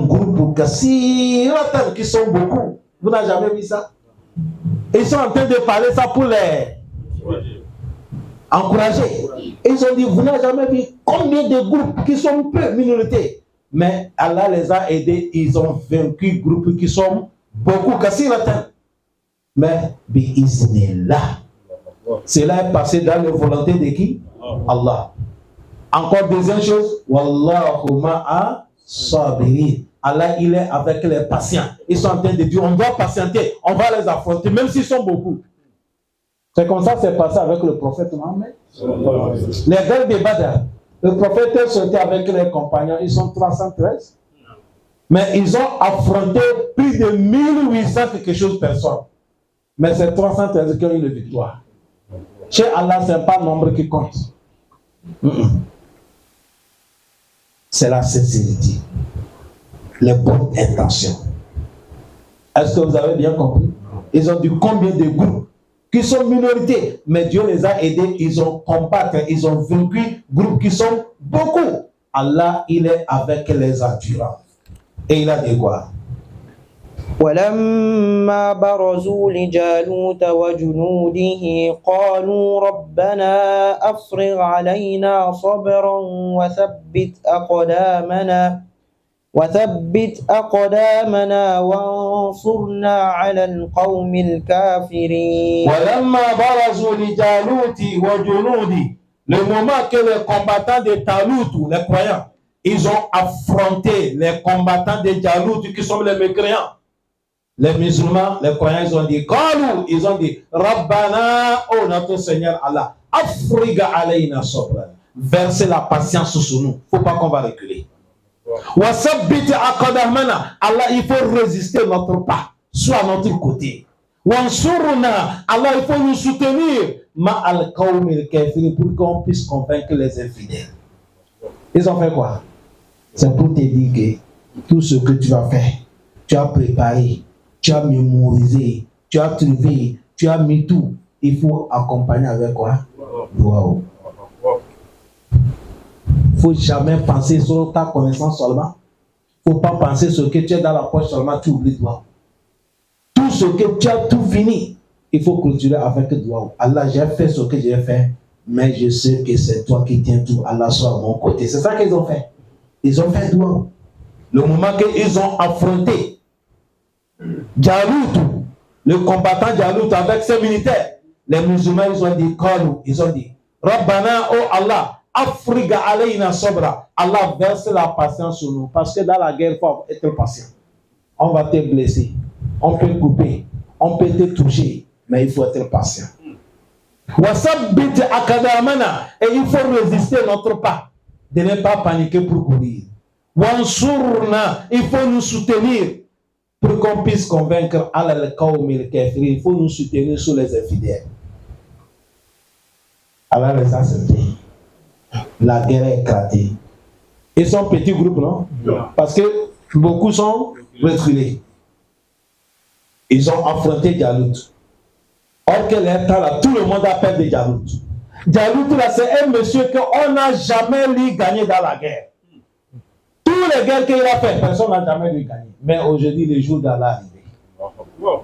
Groupe qui sont beaucoup. Vous n'avez jamais vu ça? Ils sont en train de parler ça pour les encourager. Ils ont dit, vous n'avez jamais vu combien de groupes qui sont peu minorités. Mais Allah les a aidés, ils ont vaincu groupes qui sont beaucoup. Mais cela est passé dans la volonté de qui? Allah. Encore deuxième chose, Wallahu ma'a sabirin. Allah, il est avec les patients. Ils sont en train de dire, on doit patienter, on va les affronter, même s'ils sont beaucoup. C'est comme ça que c'est passé avec le prophète Mohammed. Les guerres de Badr, le prophète est sorti avec les compagnons, ils sont 313. Mais ils ont affronté plus de 1800 quelque chose de personnes. Mais c'est 313 qui ont eu la victoire. Chez Allah, ce n'est pas le nombre qui compte. C'est la sincérité, les bonnes intentions. Est-ce que vous avez bien compris? Ils ont dit combien de groupes qui sont minorités, mais Dieu les a aidés, ils ont combattu, ils ont vaincu groupes qui sont beaucoup. Allah, il est avec les endurants. Et il a dit quoi? ولما برزوا لجالوت وجنوده قالوا ربنا أفرغ علينا صبرا وثبت أقدامنا وانصرنا على القوم الكافرين. ولما برزوا لجالوت وجنوده, le moment que les combattants de Talut, les croyants, ils ont affronté les combattants de Jalut qui sont les mécréants. Les musulmans, les croyants, ils ont dit, Rabbana, oh notre Seigneur Allah, afriga alayna sabran, versez la patience sur nous. Faut pas qu'on va reculer. Wasabbit aqdamana, Allah, il faut résister notre pas, soit à notre côté. Wansurna, Allah, il faut nous soutenir, ma al qawmil kafirin, pour qu'on puisse convaincre les infidèles. Ils ont fait quoi? C'est pour te dire que tout ce que tu vas faire, tu as préparé, tu as mémorisé, tu as trouvé, tu as mis tout. Il faut accompagner avec quoi? Wow. Il ne faut jamais penser sur ta connaissance seulement. Il ne faut pas penser sur ce que tu as dans la poche seulement, tu oublies toi. Tout ce que tu as tout fini, il faut clôturer avec toi. Allah, j'ai fait ce que j'ai fait, mais je sais que c'est toi qui tiens tout. Allah soit à mon côté. C'est ça qu'ils ont fait. Ils ont fait doigt. Le moment qu'ils ont affronté Jalut, le combattant Jalut avec ses militaires, les musulmans, ils ont dit, Rabbana, oh Allah, afriga alayna sabra. Allah verse la patience sur nous. Parce que dans la guerre, il faut être patient. On va te blesser, on peut couper, on peut te toucher, mais il faut être patient. Wasabbit akadamana, et il faut résister notre pas, de ne pas paniquer pour courir. Wansurna, il faut nous soutenir pour qu'on puisse convaincre al qawmil kafirin. Il faut nous soutenir sur les infidèles. Allah les a acceptés. La guerre est éclatée. Ils sont petits groupes, non? Parce que beaucoup sont reculés. Ils ont affronté Jalut. Or que l'état là, tout le monde appelle de Jalut. Jalut là, c'est un monsieur qu'on n'a jamais lui gagné dans la guerre. Toutes les guerres qu'il a fait, personne n'a jamais lui gagné. Mais aujourd'hui, le jour d'Allah arrivé.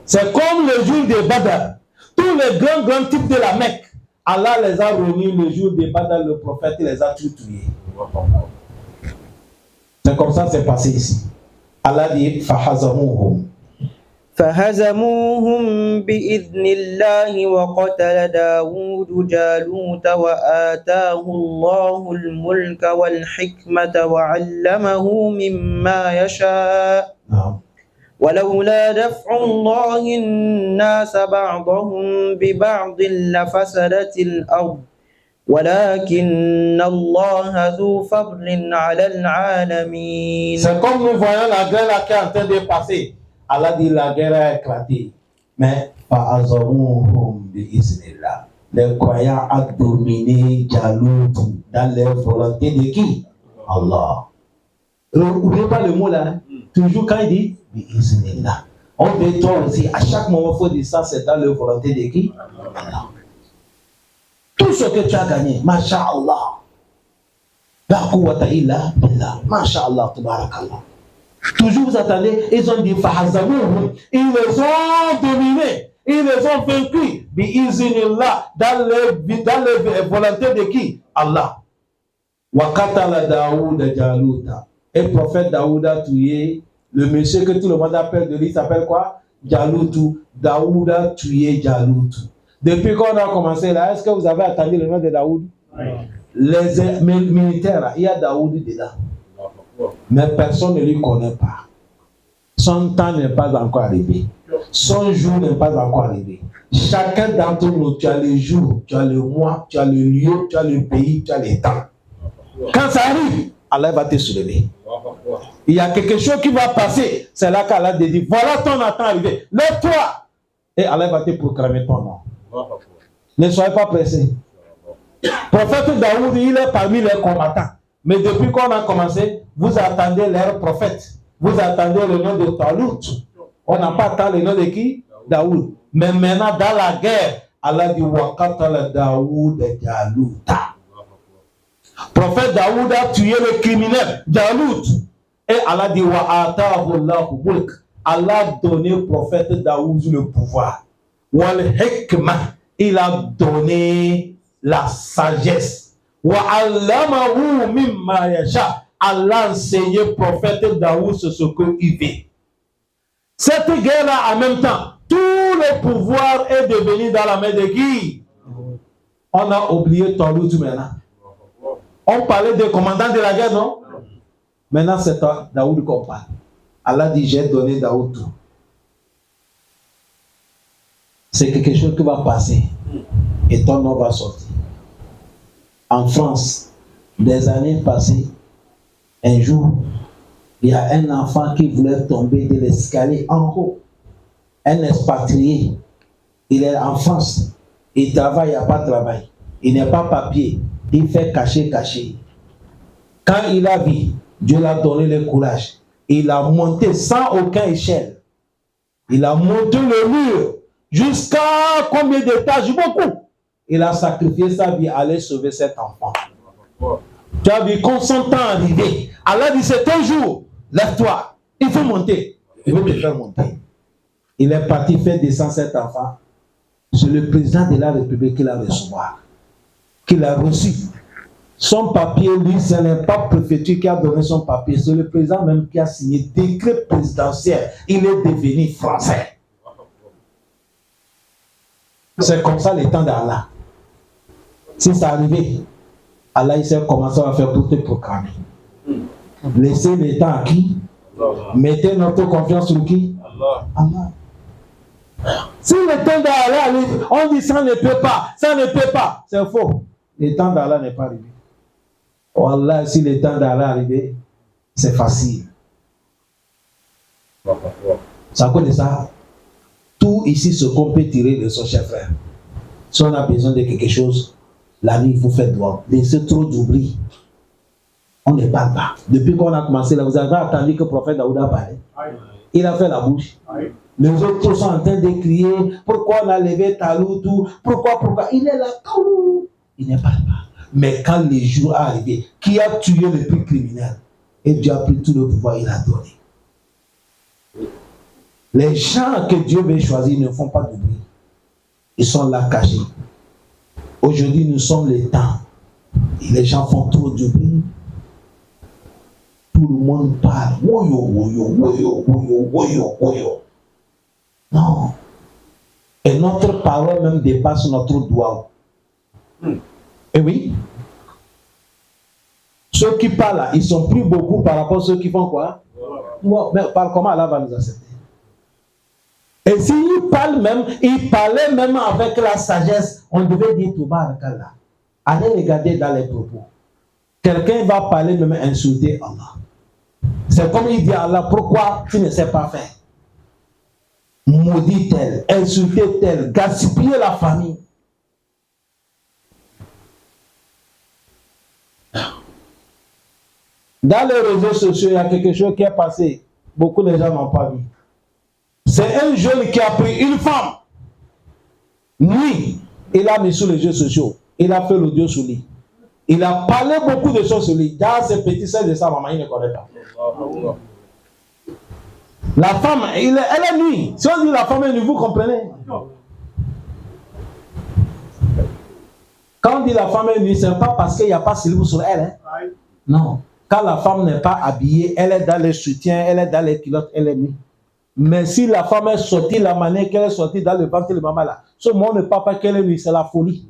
C'est comme le jour de Badr. Tous les grands types de la Mecque, Allah les a réunis le jour de Badr, le prophète les a tous tués. C'est comme ça que c'est passé ici. Allah dit Fahazamuhum. فهزموهم بإذن الله وقتل داود جالوت وآتاه الله الملك والحكمة وعلمه مما يشاء ولولا دفع الله الناس بعضهم ببعض لفسدت الأرض ولكن الله ذو فضل على العالمين. C'est comme nous voyons la guerre là qui est en train de passer. Allah dit la guerre a éclaté. Mais les croyants ont dominé Jalout dans leur volonté de qui? Allah. N'oubliez pas le mot là. Hein? Toujours quand il dit Bismillah. On veut toi aussi. À chaque moment, il faut dire ça, c'est dans leur volonté de qui? Allah. Tout ce que tu as gagné, Masha'Allah. La quwwata illa billah. Masha'Allah, tabarakallah. Toujours vous attendez, ils ont dit Fahazamouhum. Ils les ont dominés, ils les ont vaincus. Bi'iznillah, dans les volontés de qui? Allah. Wa qatala Daoud Jalouta. Et le prophète Daoud a tué le monsieur que tout le monde appelle de lui, s'appelle quoi? Jaloutou. Daoud a tué Jaloutou. Depuis qu'on a commencé là, est-ce que vous avez attendu le nom de Daoud? Oui. Les militaires là, il y a Daoud dedans. Mais personne ne lui connaît pas. Son temps n'est pas encore arrivé. Son jour n'est pas encore arrivé. Chacun d'entre nous, tu as le jour, tu as le mois, tu as le lieu, tu as le pays, tu as le temps. Quand ça arrive, Allah va te soulever. Il y a quelque chose qui va passer. C'est là qu'Allah te dit, voilà ton temps arrivé. Lève-toi. Et Allah va te proclamer ton nom. Ne soyez pas pressés. Prophète Daoud, il est parmi les combattants. Mais depuis qu'on a commencé, vous attendez leur prophète. Vous attendez le nom de Talout. On n'a pas attendu le nom de qui? Daoud. Mais maintenant, dans la guerre, Allah dit Waqatala Daoud Jalouta. Prophète Daoud a tué le criminel Jalout. Et Allah dit Wa'atahu Allahu mulk. Allah a donné au prophète Daoud le pouvoir. Wal hikmah. Il a donné la sagesse. وَعَلَّمَهُ مِمَّا يَشَاءُ. Allah a enseigné au prophète Daoud ce qu'il veut. Cette guerre-là, en même temps, tout le pouvoir est devenu dans la main de qui? On a oublié Talout maintenant. On parlait des commandants de la guerre, non? Maintenant, c'est Daoud qu'on parle. Allah dit, j'ai donné Daoud tout. C'est quelque chose qui va passer. Et ton nom va sortir. En France, des années passées, un jour, il y a un enfant qui voulait tomber de l'escalier en haut. Un expatrié. Il est en France. Il travaille, il n'y a pas de travail. Il n'a pas papier. Il fait cacher. Quand il a vu, Dieu lui a donné le courage. Il a monté sans aucun échelle. Il a monté le mur jusqu'à combien d'étages? Beaucoup. Il a sacrifié sa vie à aller sauver cet enfant. Tu as vu quand son temps arrivé, Allah dit c'est un jour, lève-toi, il faut monter. Il veut te faire monter. Il est parti faire descendre cet enfant. C'est le président de la République qui l'a reçu. Qu'il a reçu. Son papier, lui, ce n'est pas le préfecture qui a donné son papier, c'est le président même qui a signé décret présidentiel. Il est devenu français. C'est comme ça le temps d'Allah. Si ça arrive, Allah il sait comment ça va faire pour te proclamer. Laissez le temps à qui? Mettez notre confiance sur qui? Allah. Si le temps d'Allah, on dit ça ne peut pas, c'est faux. Le temps d'Allah n'est pas arrivé. Wallah, si le temps d'Allah est arrivé, c'est facile. Ça connaît ça? Tout ici, ce qu'on peut tirer de son cher frère. Si on a besoin de quelque chose, la nuit, il faut faire droit. Laissez trop d'oubli. On ne parle pas. Depuis qu'on a commencé là, vous avez attendu que le prophète Daoud a parlé. Il a fait la bouche. Les autres sont en train de crier. Pourquoi on a levé Taloutou? Pourquoi? Il est là. Il ne parle pas. Mais quand le jour est arrivé, qui a tué le plus criminel? Et Dieu a pris tout le pouvoir, il a donné. Les gens que Dieu veut choisir ne font pas de bruit. Ils sont là cachés. Aujourd'hui, nous sommes les temps. Et les gens font trop de bruit. Tout le monde parle. Woyo. Non. Et notre parole même dépasse notre doigt. Et oui. Ceux qui parlent là, ils sont plus beaucoup par rapport à ceux qui font quoi? Mais par comment Allah va nous accepter? Et s'ils parlent même, ils parlaient même avec la sagesse. On devait dire tout bas avec Allah. Allez regarder dans les propos. Quelqu'un va parler même insulter Allah. C'est comme il dit à Allah, pourquoi tu ne sais pas faire? Maudit tel, insulter tel, gaspiller la famille. Dans les réseaux sociaux, il y a quelque chose qui est passé. Beaucoup de gens n'ont pas vu. C'est un jeune qui a pris une femme. Lui, il a mis sur les réseaux sociaux. Il a fait l'audio sur lui. Il a parlé beaucoup de choses sur lui. Dans ses petits sœurs de sa maman, il ne connaît pas. La femme, elle est nuit. Si on dit la femme est nuit, vous comprenez? Quand on dit la femme est nuit, ce n'est pas parce qu'il n'y a pas silbe sur elle. Hein? Non. Quand la femme n'est pas habillée, elle est dans les soutiens, elle est dans les culottes, elle est nuit. Mais si la femme est sortie, la manière qu'elle est sortie dans le ventre de maman là, ce monde ne parle pas qu'elle est nuit, c'est la folie.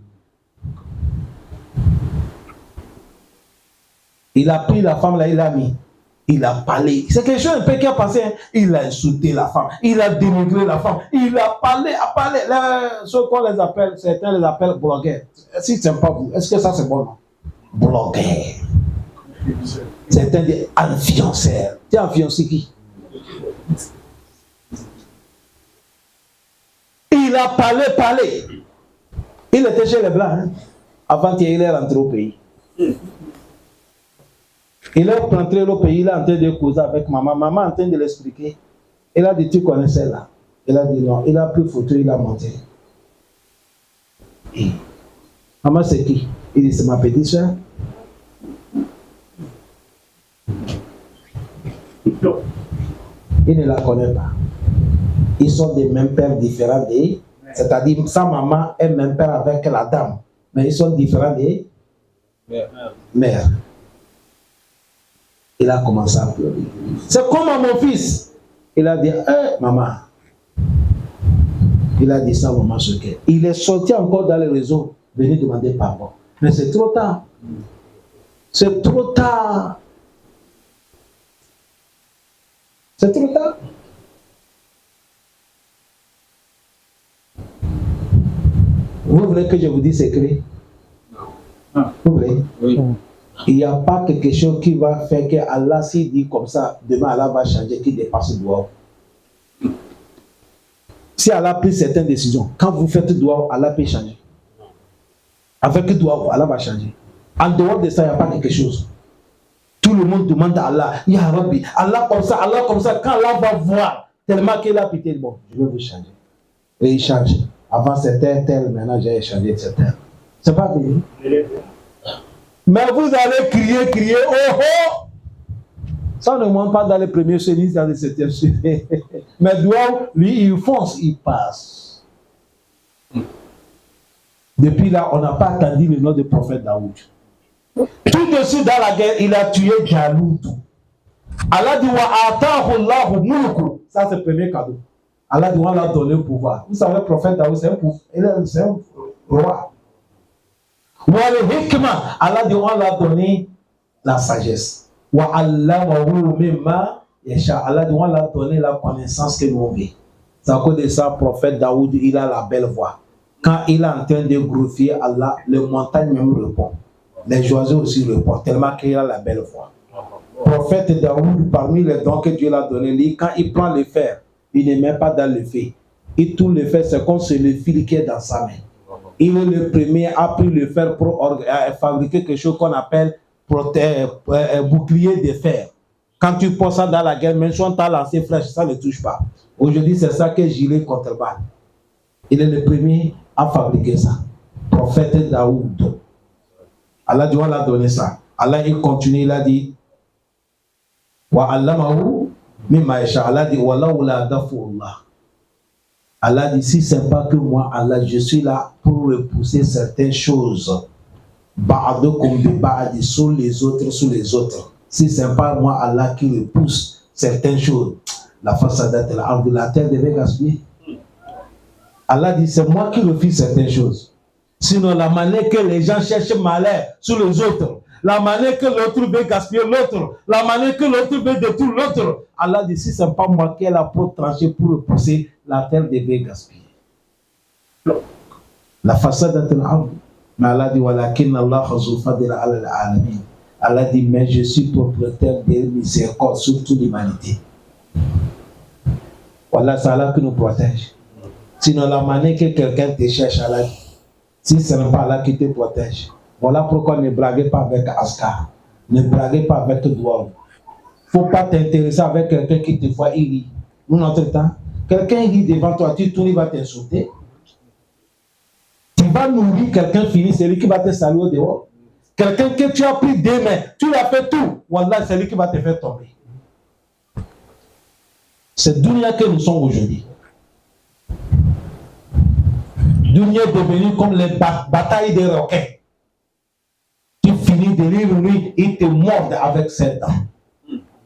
Il a pris la femme là, il l'a mis. Il a parlé. C'est quelque chose un peu qui a passé. Hein. Il a insulté la femme. Il a dénigré la femme. Il a parlé. Ceux qu'on les appelle, certains les appellent blogueurs. Si c'est pas vous, est-ce que ça c'est bon? Non? Blogueur. Certains disent influenceur. Tu es influencé qui? Il a parlé. Il était chez les Blancs. Hein. Avant qu'il est rentré au pays. Il est rentré au pays, il est en train de causer avec maman. Maman est en train de l'expliquer. Il a dit, tu connaissais là? Il a dit non. Il a pris photo, il a monté. Et maman, c'est qui? Il dit, c'est ma petite soeur. Il ne la connaît pas. Ils sont des mêmes pères différents des... C'est-à-dire, sa maman est même père avec la dame. Mais ils sont différents des mères. Il a commencé à pleurer. C'est comme à mon fils. Il a dit, maman. Il a dit ça, maman, ce qu'est. Il est sorti encore dans les réseaux, venir demander pardon. Mais c'est trop tard. C'est trop tard. C'est trop tard. Vous voulez que je vous dise secret? Non. Vous voulez? Oui. Il n'y a pas quelque chose qui va faire que Allah, s'il dit comme ça, demain Allah va changer, qui dépasse le doigt. Si Allah a pris certaines décisions, quand vous faites doigt, Allah peut changer. Avec le doigt, Allah va changer. En dehors de ça, il n'y a pas quelque chose. Tout le monde demande à Allah, Ya Rabbi, Allah comme ça, quand Allah va voir, tellement qu'il a pitié, bon, je vais vous changer. Et il change. Avant c'était tel, maintenant j'ai changé, c'est tel. C'est pas vrai. Mais vous allez crier, oh oh! Ça ne monte pas dans les premiers chenilles, dans les septièmes chenilles. Mais Douaou, lui, il fonce, il passe. Depuis là, on n'a pas attendu le nom du prophète Daoud. Tout de suite dans la guerre, il a tué Jalout. Allah dit wa atahu Allahu mulku. Ça, c'est le premier cadeau. Allah dit on l'a donné le pouvoir. Vous savez, le prophète Daoud, c'est un roi. Allah dit on l'a donné la sagesse. Allah dit on l'a donné la connaissance que nous avons. C'est à cause de ça, le prophète Daoud, il a la belle voix. Quand il est en train de glorifier Allah, les montagnes même répondent. Les oiseaux aussi répondent, tellement qu'il a la belle voix. Le prophète Daoud, parmi les dons que Dieu l'a donné, lui, quand il prend le fer, il ne met pas dans le feu. Il tourne le fer, c'est comme c'est le fil qui est dans sa main. Il est le premier à pris le fer pour fabriquer quelque chose qu'on appelle bouclier de fer. Quand tu poses ça dans la guerre, même si on t'a lancé flèche, ça ne touche pas. Aujourd'hui, c'est ça que gilet contre balle. Il est le premier à fabriquer ça. Prophète Daoud. Allah dit, on l'a donné ça. Allah, il continue, il a dit, wa allamahu mimma yasha. Allah dit, wallahu la dafullah. Allah dit, si c'est pas que moi, Allah, je suis là pour repousser certaines choses. Ba'adukum bi ba'di, sur les autres. Si c'est pas moi, Allah, qui repousse certaines choses, la façade de la terre devait gaspiller. Allah dit, c'est moi qui refuse certaines choses. Sinon, la manière que les gens cherchent malheur sur les autres, la manière que l'autre veut gaspiller l'autre, la manière que l'autre veut détruire l'autre, Allah dit, si ce n'est pas moi qui ai la peau tranchée pour repousser, la terre devait gaspiller. La façade est un arbre. Mais Allah dit, Allah dit, mais je suis propriétaire de miséricorde sur toute l'humanité. Voilà, c'est Allah qui nous protège. Sinon, la manière que quelqu'un te cherche, Allah dit, si ce n'est pas Allah qui te protège, voilà pourquoi ne braguez pas avec Askar, ne braguez pas avec Douaou. Il ne faut pas t'intéresser avec quelqu'un qui te voit, il rit. Nous, notre temps, quelqu'un rit devant toi, tu tournes, il va t'insulter. Tu vas nourrir quelqu'un fini, c'est lui qui va te saluer au dehors. Quelqu'un que tu as pris des mains, tu l'as fait tout, voilà, c'est lui qui va te faire tomber. C'est Dunia que nous sommes aujourd'hui. Dunia est devenue comme les batailles des requins. Tu finis de rire, il te morde avec ses dents.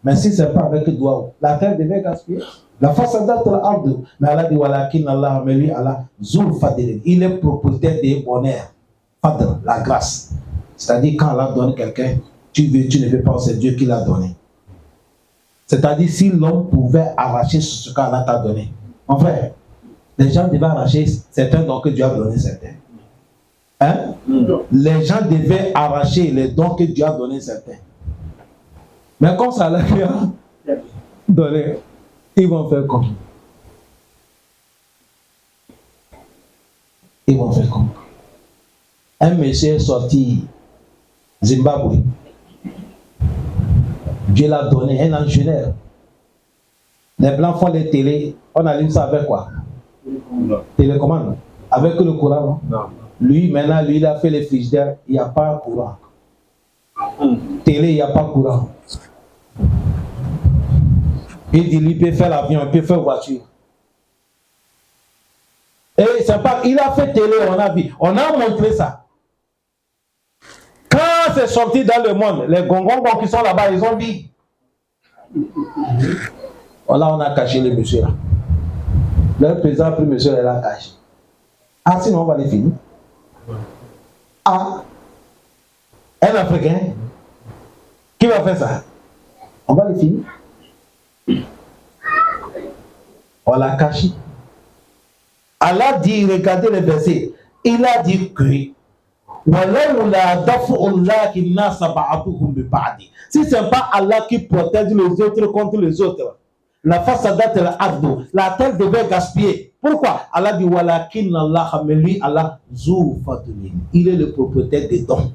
Mais si ce n'est pas avec le doigt, la terre devait gaspiller. La force d'être arde. Mais Allah dit, Walakin Allah, mais lui, Allah, Zul Fadil. Il est propriétaire des bonheurs. Fadl, la grâce. C'est-à-dire, quand Allah donne quelqu'un, tu veux, tu ne veux pas, c'est Dieu qui l'a donné. C'est-à-dire, si l'homme pouvait arracher ce qu'Allah t'a donné. En fait, les gens devaient arracher certains dons que Dieu a donné certains. Hein? Les gens devaient arracher les dons que Dieu a donné certains. Mais comme ça, Allah lui a donné, ils vont faire comme. Ils vont faire comme. Un monsieur est sorti Zimbabwe. Dieu l'a donné, un ingénieur. Les blancs font les télés, on allume ça avec quoi? Télécommande. Avec le courant. Non. Lui, maintenant, lui, il a fait les frigidaires, il n'y a pas de courant. Télé, il n'y a pas de courant. Il dit, lui, il peut faire l'avion, il peut faire voiture. Et c'est pas, il a fait télé, on a vu, on a montré ça. Quand c'est sorti dans le monde, les gongons qui sont là-bas, ils ont vu. Voilà, on a caché le monsieur là. Le président a pris monsieur et l'a caché. Ah, sinon on va les finir. Ah, un Africain, qui va faire ça? On va les finir. On l'a caché. Allah dit, regardez le verset, il a dit que si ce n'est pas Allah qui protège les autres contre les autres, la terre devait gaspiller. Pourquoi? Allah dit walakin Allah, mais lui Allah il est le propriétaire des dons.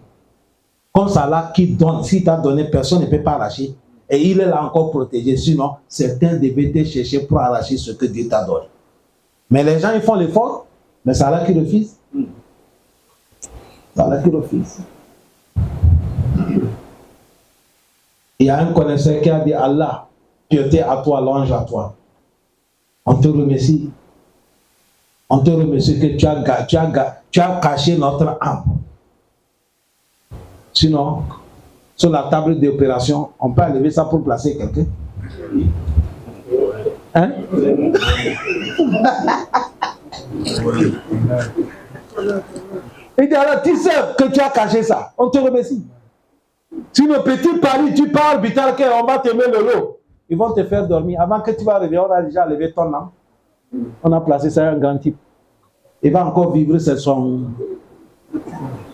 Comme ça, Allah qui donne, si tu as donné, personne ne peut pas arracher. Et il est là encore protégé. Sinon, certains devaient te chercher pour arracher ce que Dieu t'a donné. Mais les gens, ils font l'effort, mais c'est Allah qui refuse. C'est Allah qui refuse. Il y a un connaisseur qui a dit Allah, piété à toi, l'ange à toi. On te remercie. On te remercie que tu as caché notre âme. Sinon, sur la table d'opération, on peut enlever ça pour placer quelqu'un. Hein? Il dit alors, tu sais que tu as caché ça. On te remercie. Si le petit Paris, tu parles, on va te mettre le lot. Ils vont te faire dormir. Avant que tu vas arriver, on a déjà levé ton âme. On a placé ça à un grand type. Il va encore vivre, c'est son.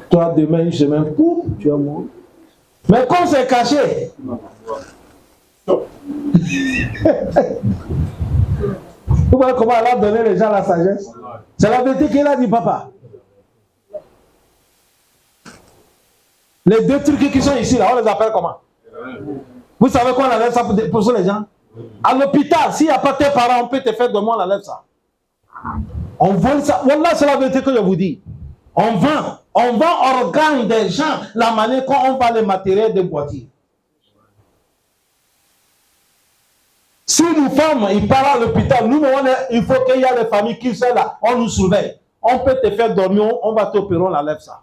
Toi, demain, une semaine, pouf, tu es mort. Mais comme c'est caché. Vous voyez comment elle a donné les gens la sagesse? C'est la vérité qu'il a dit, papa. Les deux trucs qui sont ici, là, on les appelle comment? Vous savez qu'on enlève ça pour les gens? À l'hôpital, s'il n'y a pas tes parents, on peut te faire dormir, on enlève ça. On vend ça. Voilà, c'est la vérité que je vous dis. On vend organes des gens, la manière dont on vend les matériels de voiture. Si nous femmes, ils partent à l'hôpital, nous, il faut qu'il y ait les familles qui sont là, on nous surveille. On peut te faire dormir, on va t'opérer, on enlève ça.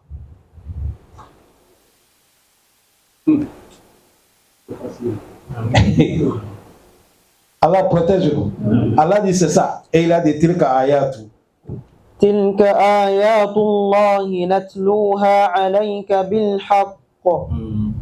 Allah protège-nous. Allah dit c'est ça. Et il a des trucs à ayatou. تلك آيات الله نتلوها عليك بالحق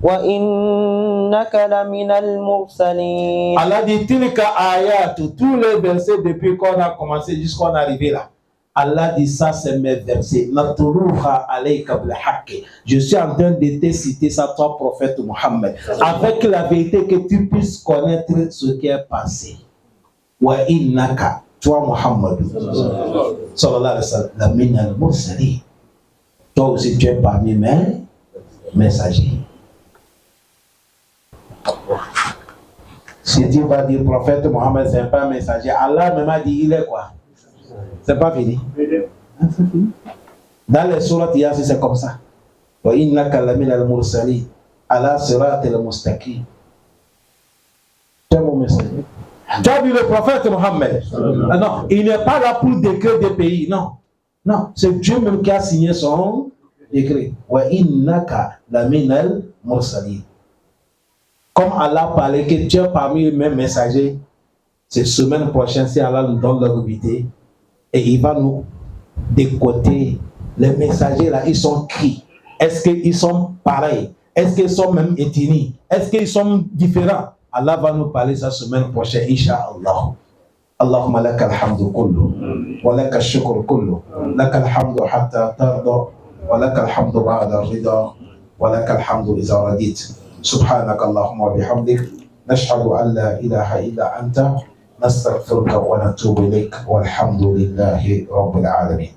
وإنك لمن المرسلين. Allah dit tilka ayat, tous les versets depuis qu'on a commencé jusqu'à arriver là. Allah dit ça c'est mes versets. Natruha alayka bil haqq. Je suis en train de te citer ça, toi prophète Mohammed, avec la vérité que tu puisses connaître ce qui est passé. Wa innaka, toi Mohammed sallallahu alayhi wa sallam, la min al mursalin. Toi aussi tu es parmi mes messagers. Si tu vas dire prophète Mohammed c'est pas un messager, Allah même a dit il est quoi? C'est pas fini. Dans les sourates, il y a c'est comme ça. Wa innaka lamin al-mursalin ala siratil mustaqim. C'est mon message. Tu as vu le prophète Mohammed? Non, il n'est pas là pour décret des pays, non. Non, c'est Dieu même qui a signé son décret. Wa innaka lamin al-mursalin. Comme Allah parlait que tu es parmi les mêmes messagers, cette semaine prochaine, si Allah nous donne leur vérité, et il va nous décoter. Les messagers là, ils sont qui? Est-ce qu'ils sont pareils? Est-ce qu'ils sont même ethniques? Est-ce qu'ils sont différents? Allah va nous parler cette semaine prochaine, Inch'Allah. Allahumma laka alhamdu kullu, wa laka al-shukru kullu, laka alhamdu hatta tarda, wa laka alhamdu ba'da rida, wa laka alhamdu iza radit. Subhanaka Allahumma wa bihamdik, nashhadu an la ilaha illa anta, نستغفرك ونتوب إليك والحمد لله رب العالمين.